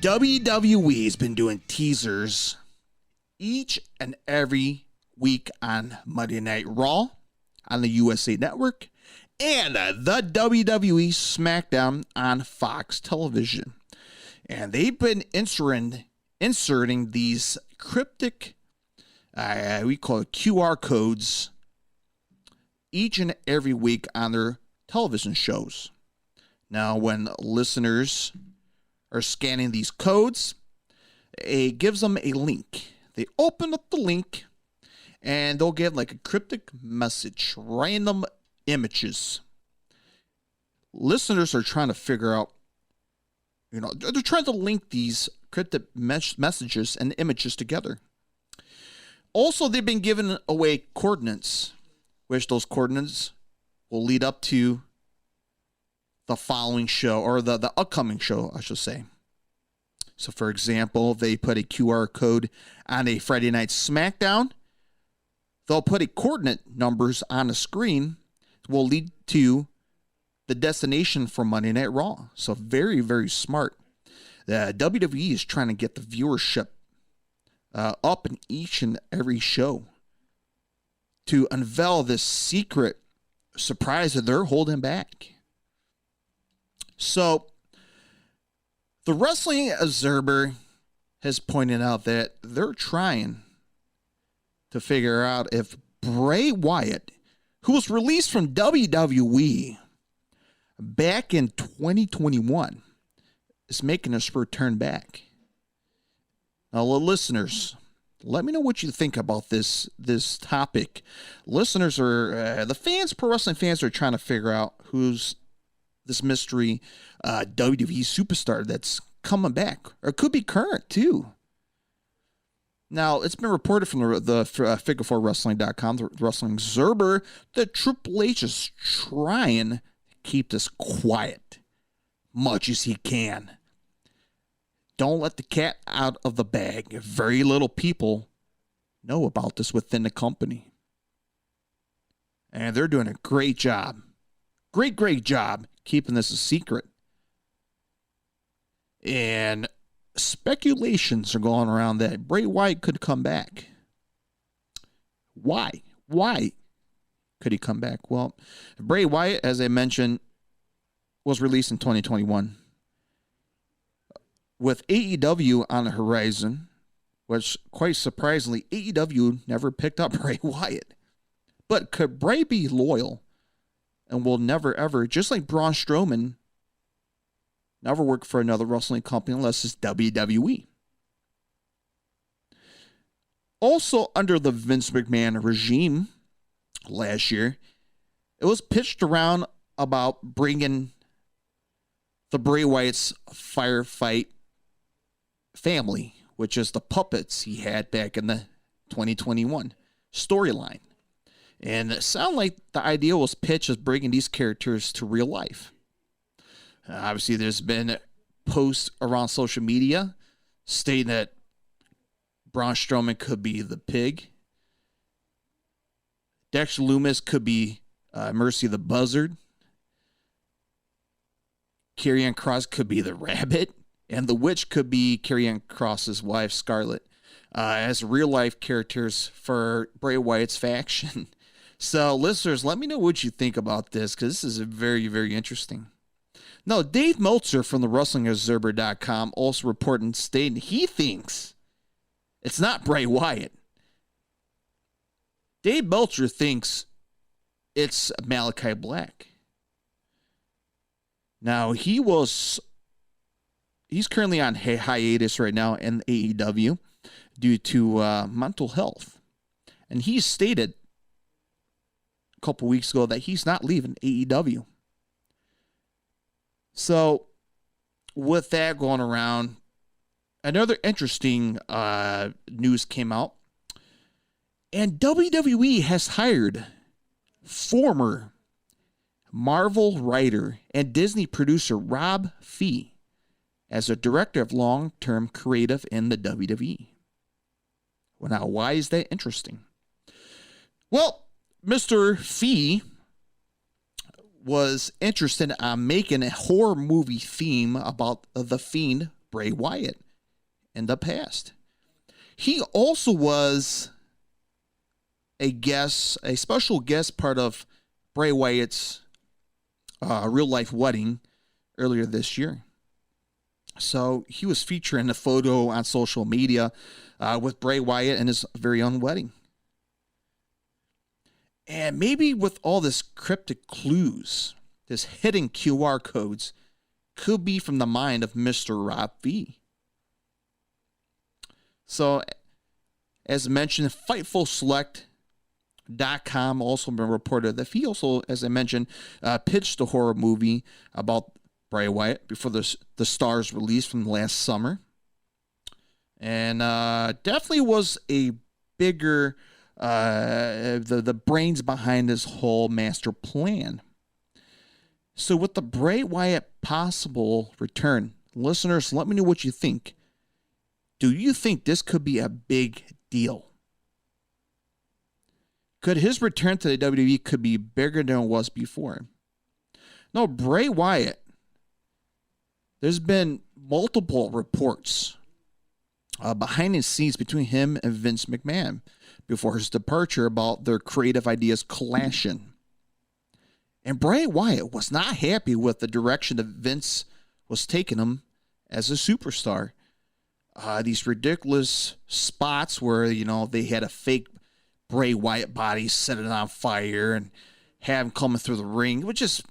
WWE has been doing teasers each and every week on Monday Night Raw on the USA Network and the WWE SmackDown on Fox Television. And they've been inserting these cryptic, we call it QR codes, each and every week on their television shows. Now, when listeners are scanning these codes, it gives them a link. They open up the link, and they'll get like a cryptic message, random images. Listeners are trying to figure out, they're trying to link these cryptic messages and images together. Also, they've been giving away coordinates, which those coordinates will lead up to the following show, or the upcoming show, I should say. So, for example, if they put a QR code on a Friday Night SmackDown, they'll put a coordinate numbers on the screen that will lead to the destination for Monday Night Raw. So, very, very smart. The WWE is trying to get the viewership up in each and every show to unveil this secret surprise that they're holding back. So, the Wrestling Observer has pointed out that they're trying to figure out if Bray Wyatt, who was released from WWE back in 2021, is making his return back. Now, listeners, let me know what you think about this topic. Listeners are the fans, pro wrestling fans, are trying to figure out who's this mystery WWE superstar that's coming back, or could be current too. Now, it's been reported from the Figure4Wrestling.com, the Wrestling Observer, that Triple H is trying to keep this quiet much as he can. Don't let the cat out of the bag. Very little people know about this within the company. And they're doing a great job. Great job keeping this a secret. And speculations are going around that Bray Wyatt could come back. Why? Why could he come back? Well, Bray Wyatt, as I mentioned, was released in 2021. With AEW on the horizon, which quite surprisingly, AEW never picked up Bray Wyatt. But could Bray be loyal and will never ever, just like Braun Strowman, never work for another wrestling company unless it's WWE? Also, under the Vince McMahon regime last year, it was pitched around about bringing the Bray Wyatt's firefight family, which is the puppets he had back in the 2021 storyline. And it sounded like the idea was pitched as bringing these characters to real life. Obviously, there's been posts around social media stating that Braun Strowman could be the pig. Dexter Lumis could be Mercy the Buzzard. Karrion Kross could be the rabbit. And the witch could be Karrion Kross's wife, Scarlett, as real-life characters for Bray Wyatt's faction. So, listeners, let me know what you think about this, because this is very, very interesting. Now, Dave Meltzer from the WrestlingObserver.com also reported and stated he thinks it's not Bray Wyatt. Dave Meltzer thinks it's Malachi Black. Now, he's currently on hiatus right now in AEW due to mental health. And he stated a couple weeks ago that he's not leaving AEW. So, with that going around, another interesting news came out. And WWE has hired former Marvel writer and Disney producer Rob Fee as a director of long-term creative in the WWE. Well, now, why is that interesting? Well, Mr. Fee was interested in making a horror movie theme about the Fiend, Bray Wyatt, in the past. He also was a special guest part of Bray Wyatt's real-life wedding earlier this year. So he was featuring a photo on social media with Bray Wyatt and his very own wedding. And maybe with all this cryptic clues, this hidden QR codes, could be from the mind of Mr. Rob V. So, as mentioned, FightfulSelect.com also been reported that he also, as I mentioned, pitched a horror movie about Bray Wyatt before the Stars release from last summer. And definitely was a bigger, the brains behind this whole master plan. So with the Bray Wyatt possible return, listeners, let me know what you think. Do you think this could be a big deal? Could his return to the WWE could be bigger than it was before? No, Bray Wyatt, there's been multiple reports behind the scenes between him and Vince McMahon before his departure about their creative ideas clashing. And Bray Wyatt was not happy with the direction that Vince was taking him as a superstar. These ridiculous spots where, they had a fake Bray Wyatt body, set it on fire, and have him coming through the ring. It was just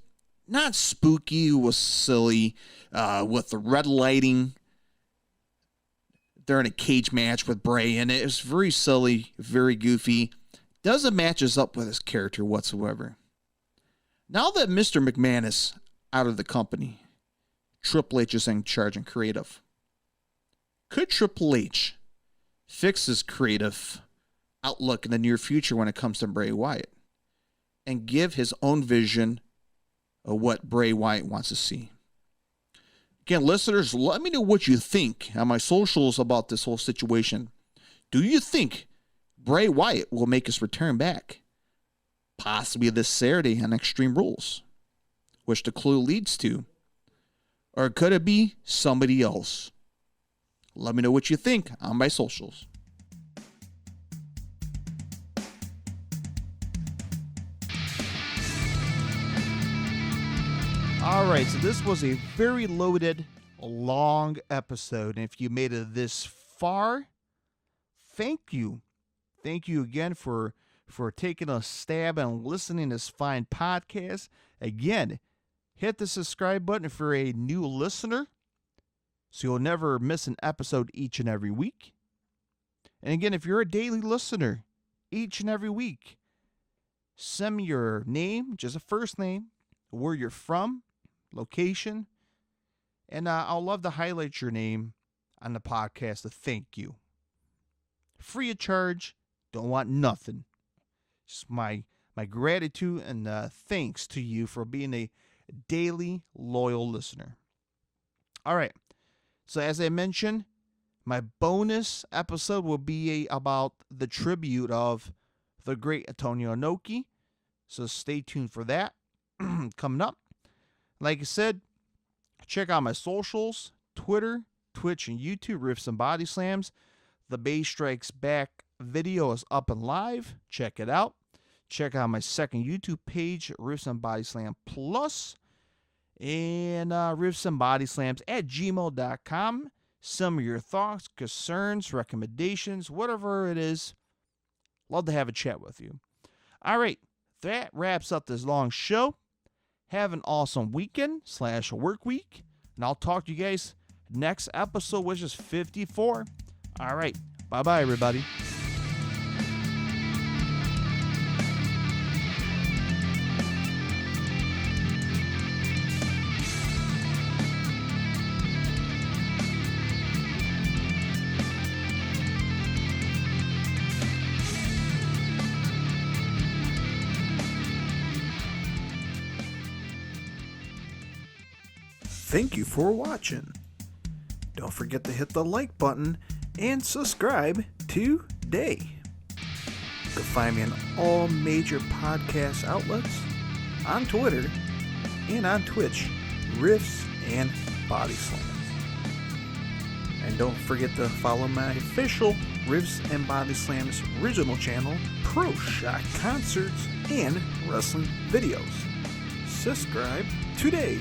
not spooky. It was silly with the red lighting. They're in a cage match with Bray, and it was very silly, very goofy. Doesn't matches up with his character whatsoever. Now that Mr. McMahon is out of the company, Triple H is in charge and creative. Could Triple H fix his creative outlook in the near future when it comes to Bray Wyatt and give his own vision of what Bray Wyatt wants to see? Again, listeners, let me know what you think on my socials about this whole situation. Do you think Bray Wyatt will make his return back? Possibly this Saturday on Extreme Rules, which the clue leads to. Or could it be somebody else? Let me know what you think on my socials. All right, so this was a very loaded, long episode. And if you made it this far, thank you. Thank you again for taking a stab and listening to this fine podcast. Again, hit the subscribe button if you're a new listener, so you'll never miss an episode each and every week. And again, if you're a daily listener, each and every week, send me your name, just a first name, where you're from, location, and I'll love to highlight your name on the podcast to thank you. Free of charge, don't want nothing. Just my gratitude and thanks to you for being a daily loyal listener. All right, so as I mentioned, my bonus episode will be about the tribute of the great Antonio Inoki, so stay tuned for that coming up. Like I said, check out my socials, Twitter, Twitch, and YouTube, Riffs and Bodyslams. The Bay Strikes Back video is up and live. Check it out. Check out my second YouTube page, Riffs and Bodyslam Plus, and riffsandbodyslams@gmail.com. Some of your thoughts, concerns, recommendations, whatever it is. Love to have a chat with you. All right, that wraps up this long show. Have an awesome weekend / work week. And I'll talk to you guys next episode, which is 54. All right. Bye-bye, everybody. Thank you for watching. Don't forget to hit the like button and subscribe today. You can find me on all major podcast outlets, on Twitter, and on Twitch, Riffs and Bodyslams. And don't forget to follow my official Riffs and Bodyslams original channel, Pro Shot Concerts and Wrestling Videos. Subscribe today.